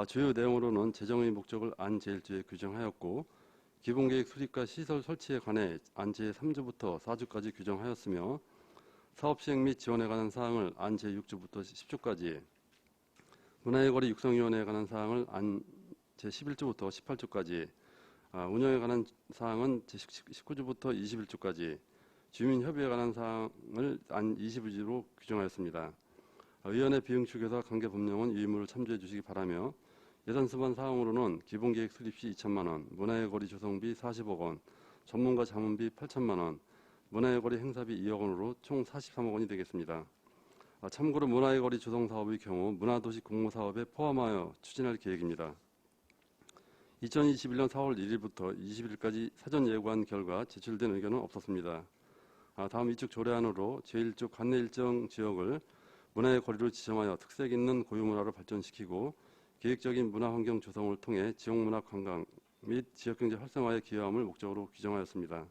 주요 내용으로는 제정의 목적을 안 제1조에 규정하였고 기본계획 수립과 시설 설치에 관해 안 제3조부터 4조까지 규정하였으며 사업 시행 및 지원에 관한 사항을 안 제6조부터 10조까지 문화의 거리 육성위원회에 관한 사항을 안 제11조부터 18조까지 운영에 관한 사항은 제19조부터 21조까지 주민협의에 관한 사항을 안 22조로 규정하였습니다. 위원회 비응축에서 관계 법령은 유의무를 참조해 주시기 바라며 예산 수반 사항으로는 기본계획 수립 시 2천만 원, 문화의 거리 조성비 40억 원, 전문가 자문비 8천만 원, 문화의 거리 행사비 2억 원으로 총 43억 원이 되겠습니다. 참고로 문화의 거리 조성 사업의 경우 문화도시 공모사업에 포함하여 추진할 계획입니다. 2021년 4월 1일부터 20일까지 사전 예고한 결과 제출된 의견은 없었습니다. 다음 이쪽 조례안으로 제1조 관내 일정 지역을 문화의 거리로 지정하여 특색 있는 고유문화로 발전시키고 계획적인 문화환경 조성을 통해 지역문화 관광 및 지역경제 활성화에 기여함을 목적으로 규정하였습니다.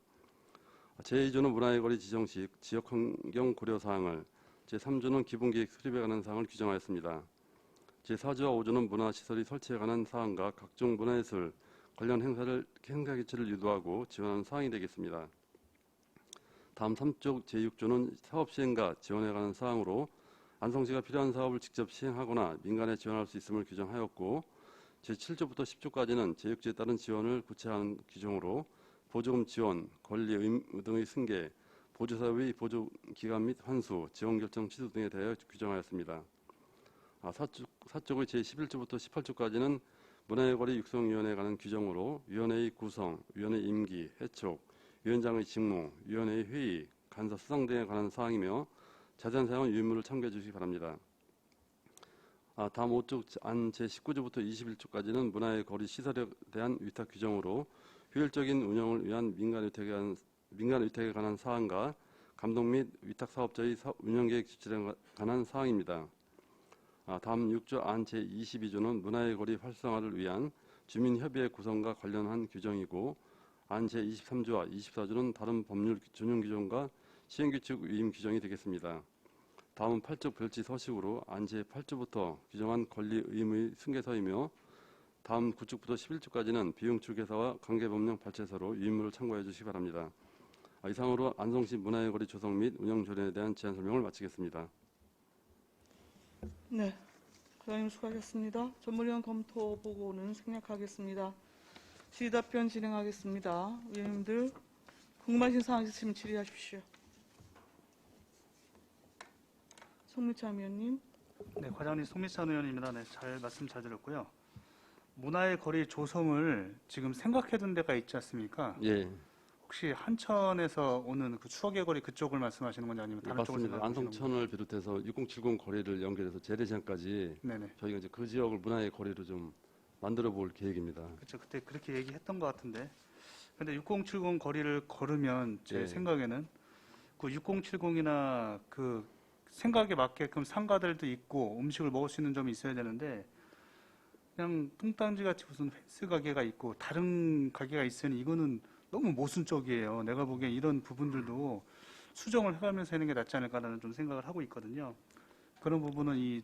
제2조는 문화의 거리 지정 시 지역환경 고려사항을, 제3조는 기본계획 수립에 관한 사항을 규정하였습니다. 제4조와 5조는 문화시설의 설치에 관한 사항과 각종 문화예술 관련 행사 개최를 유도하고 지원하는 사항이 되겠습니다. 다음 3조 제6조는 사업 시행과 지원에 관한 사항으로 안성시가 필요한 사업을 직접 시행하거나 민간에 지원할 수 있음을 규정하였고 제7조부터 10조까지는 제6조에 따른 지원을 구체화하는 규정으로 보조금 지원, 권리, 의무 등의 승계, 보조사업의 보조 기간 및 환수, 지원 결정 취소 등에 대하여 규정하였습니다. 4쪽의 제11조부터 18조까지는 문화의 거리 육성위원회에 관한 규정으로 위원회의 구성, 위원회 임기, 해촉, 위원장의 직무, 위원회의 회의, 간사 수상 등에 관한 사항이며 자세한 사항은 유의무를 참고해 주시기 바랍니다. 다음 5쪽 안 제19조부터 21조까지는 문화의 거리 시설에 대한 위탁 규정으로 효율적인 운영을 위한 민간 위탁에 관한 사항과 감독 및 위탁 사업자의 운영계획 지출에 관한 사항입니다. 다음 6조 안 제22조는 문화의 거리 활성화를 위한 주민협의회 구성과 관련한 규정이고 안 제23조와 24조는 다른 법률 준용 규정과 시행규칙 위임 규정이 되겠습니다. 다음은 8조 별지 서식으로 안 제8조부터 규정한 권리 의무의 승계서이며 다음 9쪽부터 11쪽까지는 비용축계사와 관계법령 발제서로 위임물을 참고해 주시기 바랍니다. 이상으로 안성시 문화의 거리 조성 및 운영 조례에 대한 제안 설명을 마치겠습니다. 네, 과장님 수고하셨습니다. 전문위원 검토 보고는 생략하겠습니다. 질의답변 진행하겠습니다. 위원님들 궁금하신 사항 있으시면 질의하십시오. 송미찬 위원님. 네, 과장님 송미찬 의원입니다. 네, 말씀 잘 들었고요. 문화의 거리 조성을 지금 생각해둔 데가 있지 않습니까? 예, 혹시 한천에서 오는 그 추억의 거리 그쪽을 말씀하시는 건지 아니면 다른 쪽을 맞습니다. 생각하시는 건지? 안성천을 비롯해서 6070 거리를 연결해서 재래시장까지 네네. 저희가 이제 그 지역을 문화의 거리로 좀 만들어 볼 계획입니다. 그렇죠. 그때 그렇게 얘기했던 것 같은데. 근데 6070 거리를 걸으면 제 예. 생각에는 그 6070이나 그 생각에 맞게끔 상가들도 있고 음식을 먹을 수 있는 점이 있어야 되는데 그냥 뚱딴지 같이 무슨 펜스 가게가 있고 다른 가게가 있으니 이거는 너무 모순적이에요. 내가 보기엔 이런 부분들도 수정을 해가면서 하는 게 낫지 않을까라는 좀 생각을 하고 있거든요. 그런 부분은 이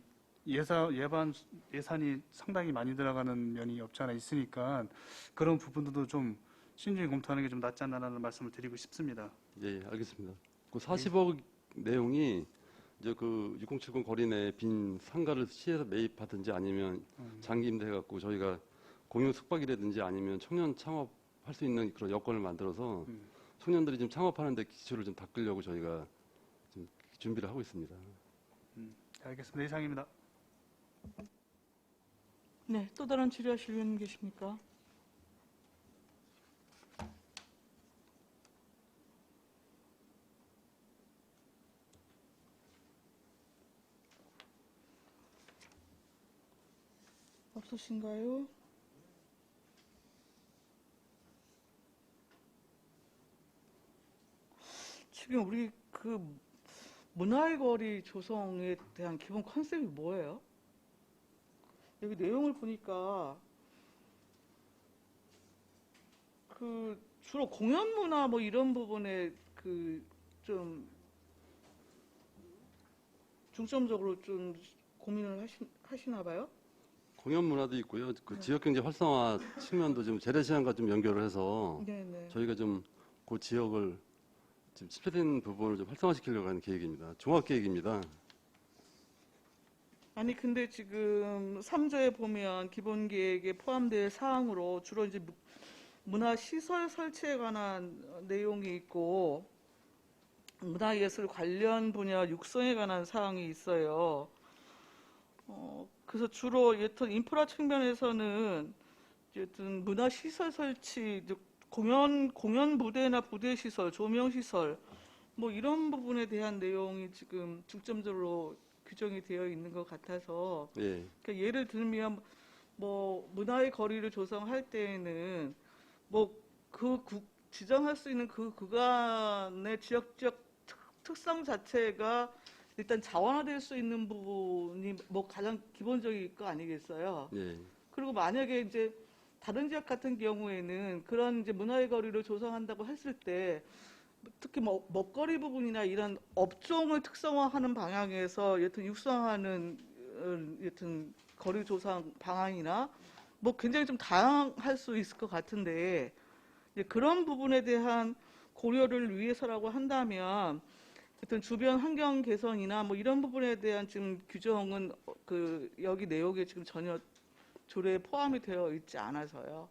예산이 상당히 많이 들어가는 면이 없지 않아 있으니까 그런 부분들도 좀 신중히 검토하는 게 좀 낫지 않나라는 말씀을 드리고 싶습니다. 예, 알겠습니다. 그 40억 내용이 이제 그 6070 거리 내 빈 상가를 시에서 매입하든지 아니면 장기 임대해갖고 저희가 공유 숙박이라든지 아니면 청년 창업할 수 있는 그런 여건을 만들어서 청년들이 좀 창업하는데 기초를 좀 닦으려고 저희가 좀 준비를 하고 있습니다. 알겠습니다. 이상입니다. 네, 또 다른 질의하실 위원님 계십니까? 없으신가요? 지금 우리 그 문화의 거리 조성에 대한 기본 컨셉이 뭐예요? 여기 내용을 보니까 그 주로 공연 문화 뭐 이런 부분에 그 좀 중점적으로 좀 고민을 하시나 봐요? 공연 문화도 있고요. 그 지역 경제 활성화 측면도 좀 재래시장과 좀 연결을 해서 네네. 저희가 좀 그 지역을 지금 집회된 부분을 좀 활성화시키려고 하는 계획입니다. 종합 계획입니다. 아니 근데 지금 3조에 보면 기본 계획에 포함될 사항으로 주로 이제 문화 시설 설치에 관한 내용이 있고 문화예술 관련 분야 육성에 관한 사항이 있어요. 그래서 주로 여튼 인프라 측면에서는 여튼 문화 시설 설치, 공연 무대나 부대 시설, 조명 시설 뭐 이런 부분에 대한 내용이 지금 중점적으로 규정이 되어 있는 것 같아서 예, 그러니까 예를 들면 뭐 문화의 거리를 조성할 때에는 뭐 지정할 수 있는 그 구간의 지역적 특성 자체가 일단 자원화될 수 있는 부분이 뭐 가장 기본적인 거 아니겠어요? 예, 그리고 만약에 이제 다른 지역 같은 경우에는 그런 이제 문화의 거리를 조성한다고 했을 때 특히 뭐 먹거리 부분이나 이런 업종을 특성화하는 방향에서 여튼 육성하는 여튼 거리 조성 방안이나 뭐 굉장히 좀 다양할 수 있을 것 같은데 이제 그런 부분에 대한 고려를 위해서라고 한다면 하여튼 주변 환경 개선이나 뭐 이런 부분에 대한 지금 규정은 그 여기 내용에 지금 전혀 조례에 포함이 되어 있지 않아서요.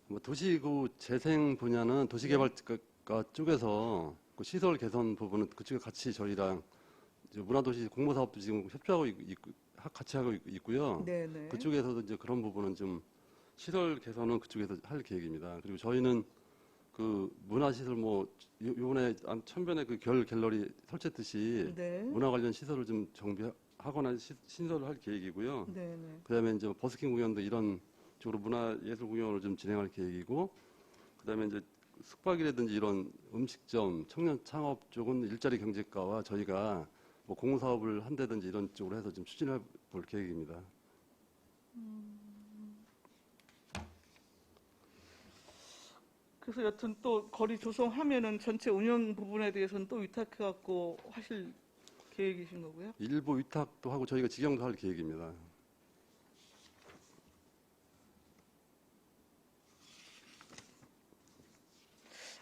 뭐 도시구 재생 분야는 도시개발과 쪽에서 그 시설 개선 부분은 그쪽에 같이 저희랑 이제 문화도시 공모사업도 지금 협조하고 같이 하고 있고요. 네네. 그쪽에서도 이제 그런 부분은 좀 시설 개선은 그쪽에서 할 계획입니다. 그리고 저희는 그 문화시설 뭐 요번에 천변에 그 결 갤러리 설치했듯이 네. 문화 관련 시설을 좀 정비하거나 신설을 할 계획이고요. 네네. 그다음에 이제 버스킹 공연도 이런 쪽으로 문화예술 공연을 좀 진행할 계획이고, 그다음에 이제 숙박이라든지 이런 음식점, 청년 창업 쪽은 일자리 경제과와 저희가 뭐 공사업을 한다든지 이런 쪽으로 해서 좀 추진해 볼 계획입니다. 그래서 여튼 또 거리 조성하면은 전체 운영 부분에 대해서는 또 위탁해갖고 하실 계획이신 거고요. 일부 위탁도 하고 저희가 직영도 할 계획입니다.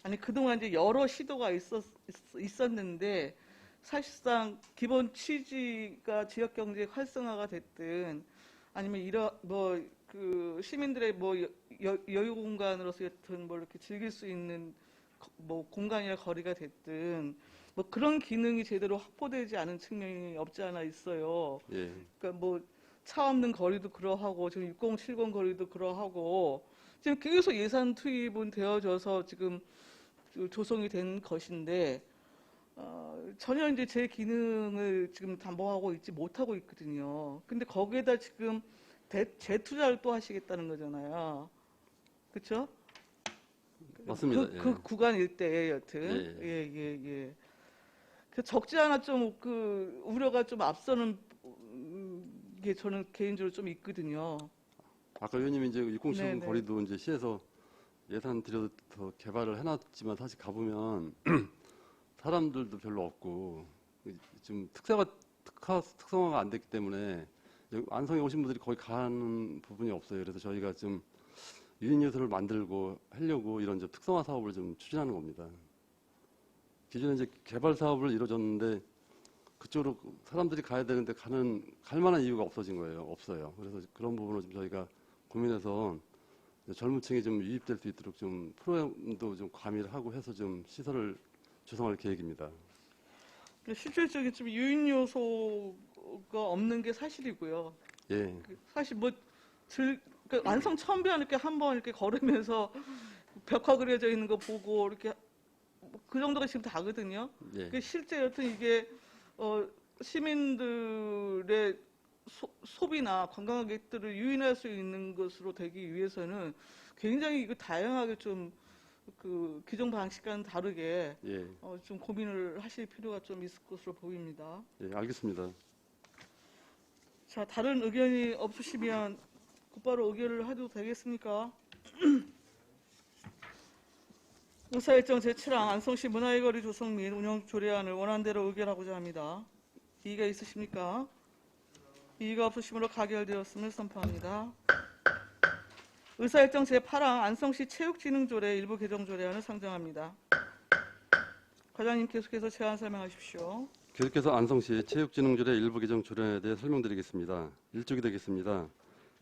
아니 그동안 이제 여러 시도가 있었는데 사실상 기본 취지가 지역 경제 활성화가 됐든 아니면 이런 뭐 그 시민들의 뭐 여유 공간으로서 여튼 뭐 이렇게 즐길 수 있는 뭐 공간이나 거리가 됐든 뭐 그런 기능이 제대로 확보되지 않은 측면이 없지 않아 있어요. 예, 그러니까 뭐 차 없는 거리도 그러하고 지금 6070 거리도 그러하고 지금 계속 예산 투입은 되어져서 지금 그 조성이 된 것인데 전혀 이제 제 기능을 지금 담보하고 있지 못하고 있거든요. 근데 거기에다 지금 재투자를 또 하시겠다는 거잖아요. 그렇죠? 맞습니다. 그 구간 일대에 여튼 예. 예. 그 적지 않아 좀 그 우려가 좀 앞서는 게 저는 개인적으로 좀 있거든요. 아까 의원님이 이제 6070 네네. 거리도 이제 시에서 예산 들여서 더 개발을 해놨지만 사실 가보면 사람들도 별로 없고 좀 특성화가 안 됐기 때문에 여기 안성에 오신 분들이 거의 가는 부분이 없어요. 그래서 저희가 좀 유인 요소를 만들고 하려고 이런 특성화 사업을 좀 추진하는 겁니다. 기존에 이제 개발 사업을 이루어졌는데 그쪽으로 사람들이 가야 되는데 갈 만한 이유가 없어진 거예요. 없어요. 그래서 그런 부분을 좀 저희가 고민해서 젊은 층이 좀 유입될 수 있도록 좀 프로그램도 좀 가미를 하고 해서 좀 시설을 조성할 계획입니다. 실질적인 좀 유인 요소가 없는 게 사실이고요. 예, 사실 뭐 그러니까 안성 천변 이렇게 한번 이렇게 걸으면서 벽화 그려져 있는 거 보고 이렇게 그 정도가 지금 다거든요. 예, 그 실제 여튼 이게 시민들의 소비나 관광객들을 유인할 수 있는 것으로 되기 위해서는 굉장히 이거 다양하게 좀 그 기존 방식과는 다르게 예, 좀 고민을 하실 필요가 좀 있을 것으로 보입니다. 예, 알겠습니다. 자, 다른 의견이 없으시면 곧바로 의결을 해도 되겠습니까? 의사일정 제7항 안성시 문화의 거리 조성 및 운영 조례안을 원안대로 의결하고자 합니다. 이의가 있으십니까? 이의가 없으시므로 가결되었음을 선포합니다. 의사일정 제8항 안성시 체육진흥조례 일부 개정 조례안을 상정합니다. 과장님 계속해서 제안 설명하십시오. 계속해서 안성시 체육진흥조례 일부 개정 조례에 대해 설명드리겠습니다. 1쪽이 되겠습니다.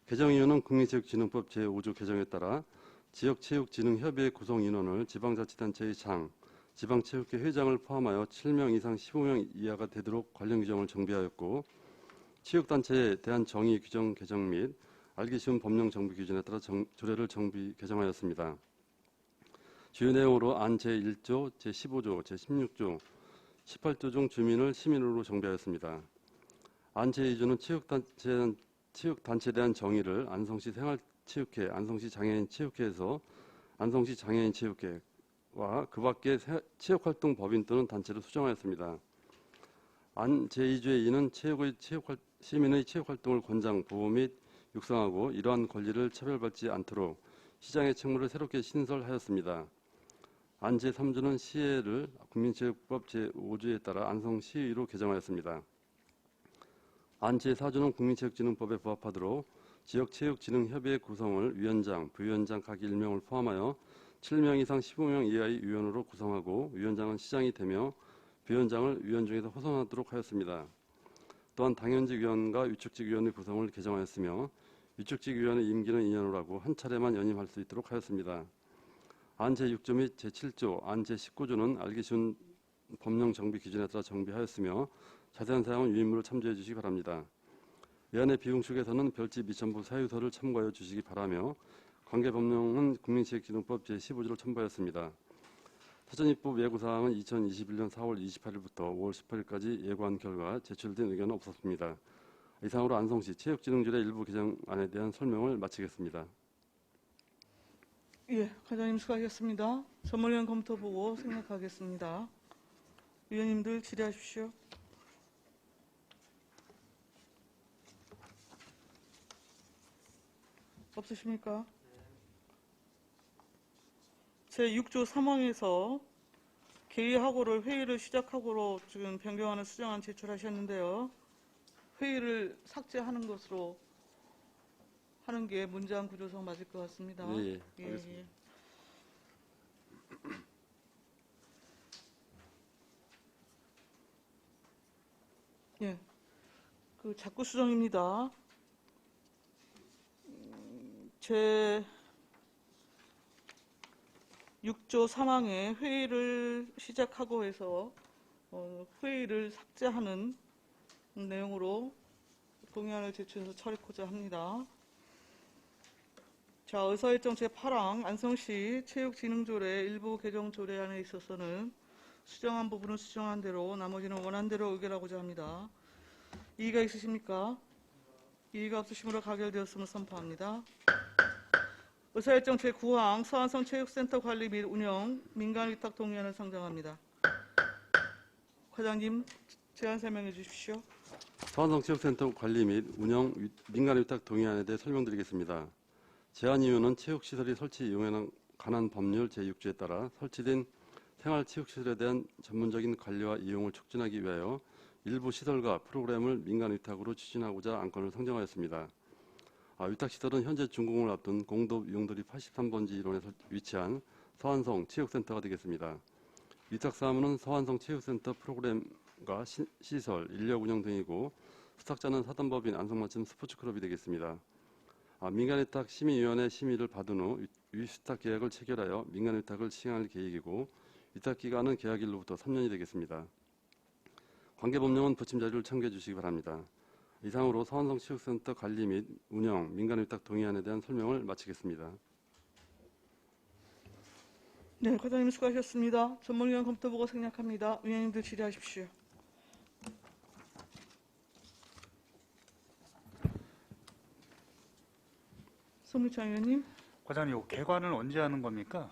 개정 이유는 국민체육진흥법 제5조 개정에 따라 지역체육진흥협의회 구성 인원을 지방자치단체의 장, 지방체육회 회장을 포함하여 7명 이상 15명 이하가 되도록 관련 규정을 정비하였고 체육단체에 대한 정의 규정 개정 및 알기 쉬운 법령 정비 기준에 따라 조례를 정비 개정하였습니다. 주요 내용으로 안 제1조, 제15조, 제16조, 18조 중 주민을 시민으로 정비하였습니다. 안 제2조는 체육단체에 대한 정의를 안성시 생활체육회, 안성시 장애인체육회에서 안성시 장애인체육회와 그 밖의 체육활동 법인 또는 단체를 수정하였습니다. 안 제2조의 2는 시민의 체육활동을 권장, 보호 및 육성하고 이러한 권리를 차별받지 않도록 시장의 책무를 새롭게 신설하였습니다. 안 제3조는 시혜를 국민체육법 제5조에 따라 안성시의로 개정하였습니다. 안 제4조는 국민체육진흥법에 부합하도록 지역체육진흥협의회 구성을 위원장, 부위원장 각 1명을 포함하여 7명 이상 15명 이하의 위원으로 구성하고 위원장은 시장이 되며 부위원장을 위원 중에서 호선하도록 하였습니다. 또한 당연직 위원과 위촉직 위원의 구성을 개정하였으며 위촉직 위원의 임기는 2년으로 하고 한 차례만 연임할 수 있도록 하였습니다. 안 제6조 및 제7조, 안 제19조는 알기 쉬운 법령 정비 기준에 따라 정비하였으며 자세한 사항은 유인물을 참조해 주시기 바랍니다. 예안의 비용축에서는 별지 미첨부 사유서를 참고하여 주시기 바라며 관계 법령은 국민체육진흥법 제15조를 첨부하였습니다. 사전입법 예고사항은 2021년 4월 28일부터 5월 18일까지 예고한 결과 제출된 의견은 없었습니다. 이상으로 안성시 체육진흥조례 일부 개정안에 대한 설명을 마치겠습니다. 예, 과장님 수고하셨습니다. 전문위원 검토 보고 생각하겠습니다. 위원님들 질의하십시오. 없으십니까? 제6조 3항에서 개의하고를 회의를 시작하고로 지금 변경하는 수정안 제출하셨는데요. 회의를 삭제하는 것으로 하는 게 문장 구조상 맞을 것 같습니다. 예, 알겠습니다. 예, 그 자구 수정입니다. 제 6조 3항에 회의를 시작하고 해서 회의를 삭제하는 내용으로 동의안을 제출해서 처리하고자 합니다. 자, 의사일정 제8항 안성시 체육진흥조례 일부 개정 조례안에 있어서는 수정한 부분은 수정한 대로 나머지는 원한 대로 의결하고자 합니다. 이의가 있으십니까? 이의가 없으시므로 가결되었음을 선포합니다. 의사일정 제9항 서안성 체육센터 관리 및 운영 민간위탁 동의안을 상정합니다. 과장님 제안 설명해 주십시오. 서안성 체육센터 관리 및 운영 민간위탁 동의안에 대해 설명드리겠습니다. 제안 이유는 체육시설이 설치 이용에 관한 법률 제6조에 따라 설치된 생활체육시설에 대한 전문적인 관리와 이용을 촉진하기 위하여 일부 시설과 프로그램을 민간위탁으로 추진하고자 안건을 상정하였습니다. 위탁시설은 현재 준공을 앞둔 공급 이용도리 83번지 1원에 위치한 서안성 체육센터가 되겠습니다. 위탁사무는 서안성 체육센터 프로그램과 시설, 인력 운영 등이고 수탁자는 사단법인 안성맞춤 스포츠클럽이 되겠습니다. 민간위탁 심의위원회 심의를 받은 후 위수탁 계약을 체결하여 민간위탁을 시행할 계획이고 위탁기간은 계약일로부터 3년이 되겠습니다. 관계법령은 부침 자료를 참고해 주시기 바랍니다. 이상으로 서안성 체육센터 관리 및 운영 민간위탁 동의안에 대한 설명을 마치겠습니다. 네, 과장님 수고하셨습니다. 전문위원 검토보고 생략합니다. 위원님들 질의하십시오. 송미창 의원님. 과장님, 개관은 언제 하는 겁니까?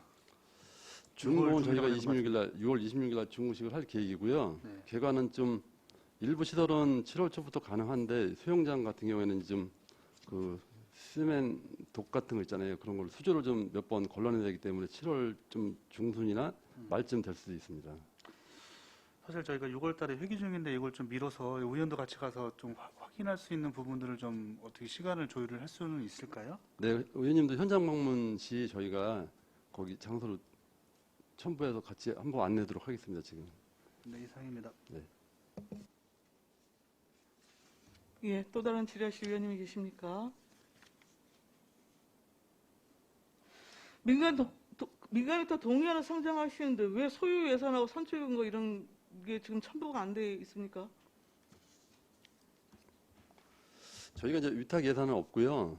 준공은 저희가 준비하는 것 6월 26일 날 준공식을 할 계획이고요. 네. 개관은 좀 일부 시설은 7월 초부터 가능한데 수영장 같은 경우에는 좀 그 시멘 독 같은 거 있잖아요. 그런 걸 수조를 좀 몇 번 걸러내야 되기 때문에 7월 좀 중순이나 말쯤 될 수도 있습니다. 사실 저희가 6월 달에 회기 중인데 이걸 좀 미뤄서 의원도 같이 가서 좀 확인할 수 있는 부분들을 좀 어떻게 시간을 조율을 할 수는 있을까요? 네, 의원님도 현장 방문 시 저희가 거기 장소를 첨부해서 같이 한번 안내하도록 하겠습니다. 지금. 네, 이상입니다. 예, 또 다른 질의하실 위원님이 계십니까? 민간위탁 동의안을 상정하시는데 왜 소유 예산하고 선출 근거 이런 게 지금 첨부가 안 돼 있습니까? 저희가 이제 위탁 예산은 없고요.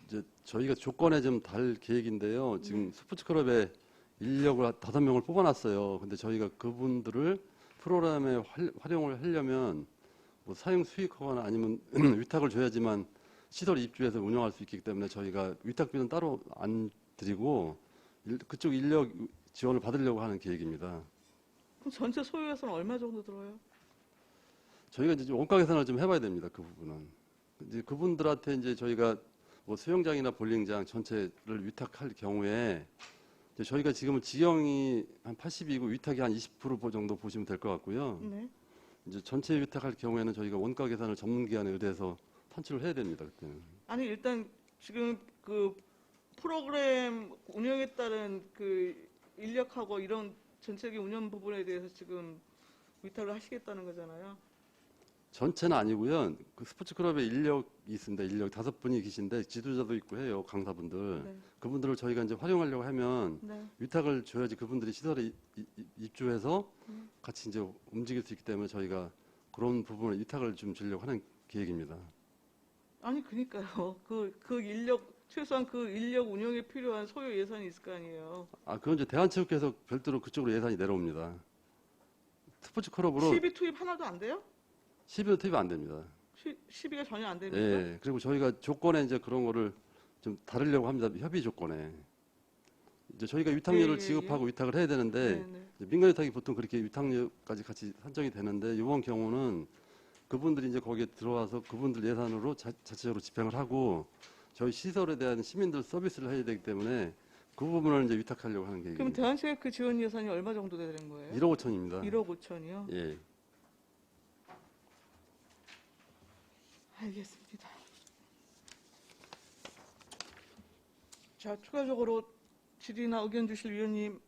이제 저희가 조건에 좀 달 계획인데요. 지금 스포츠클럽에 인력을 5명을 뽑아놨어요. 근데 저희가 그분들을 프로그램에 활용을 하려면 뭐 사용 수익하거나 아니면 위탁을 줘야지만 시설 입주해서 운영할 수 있기 때문에 저희가 위탁비는 따로 안 드리고 그쪽 인력 지원을 받으려고 하는 계획입니다. 그럼 전체 소유 예산은 얼마 정도 들어요? 저희가 이제 원가 계산을 좀 해봐야 됩니다. 그 부분은. 이제 그분들한테 이제 저희가 뭐 수영장이나 볼링장 전체를 위탁할 경우에 이제 저희가 지금은 지형이 한 80이고 위탁이 한 20% 정도 보시면 될 것 같고요. 네. 이제 전체 위탁할 경우에는 저희가 원가 계산을 전문기관에 의뢰해서 산출을 해야 됩니다. 그때는. 아니 일단 지금 그 프로그램 운영에 따른 그 인력하고 이런 전체적인 운영 부분에 대해서 지금 위탁을 하시겠다는 거잖아요. 전체는 아니고요. 그 스포츠클럽에 인력이 있습니다. 인력 5분이 계신데 지도자도 있고 해요. 강사분들. 네. 그분들을 저희가 이제 활용하려고 하면 네. 위탁을 줘야지 그분들이 시설에 입주해서 같이 이제 움직일 수 있기 때문에 저희가 그런 부분을 위탁을 좀 주려고 하는 계획입니다. 아니 그러니까요. 그 인력 최소한 그 인력 운영에 필요한 소요 예산이 있을 거 아니에요. 그건 이제 대한체육회에서 별도로 그쪽으로 예산이 내려옵니다. 스포츠클럽으로 시비 투입 하나도 안 돼요? 시비도 투입 안 됩니다. 시비가 전혀 안 됩니까? 예. 그리고 저희가 조건에 이제 그런 거를 좀 다르려고 합니다. 협의 조건에. 이제 저희가 위탁료를 예. 지급하고 위탁을 해야 되는데 네, 네. 이제 민간 위탁이 보통 그렇게 위탁료까지 같이 산정이 되는데 이번 경우는 그분들이 이제 거기에 들어와서 그분들 예산으로 자체적으로 집행을 하고 저희 시설에 대한 시민들 서비스를 해야 되기 때문에 그 부분을 이제 위탁하려고 하는 그럼 계획입니다. 대한체육회 지원 예산이 얼마 정도 되는 거예요? 1억 5천입니다. 1억 5천이요? 예. 알겠습니다. 자, 추가적으로 질의나 의견 주실 위원님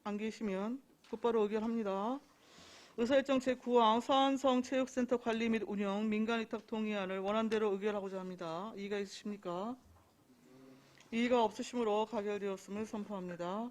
안 계시면 곧바로 의결합니다. 의사일정 제9항 서안성 체육센터 관리 및 운영 민간위탁 동의안을 원안대로 의결하고자 합니다. 이의가 있으십니까? 이의가 없으시므로 가결되었음을 선포합니다.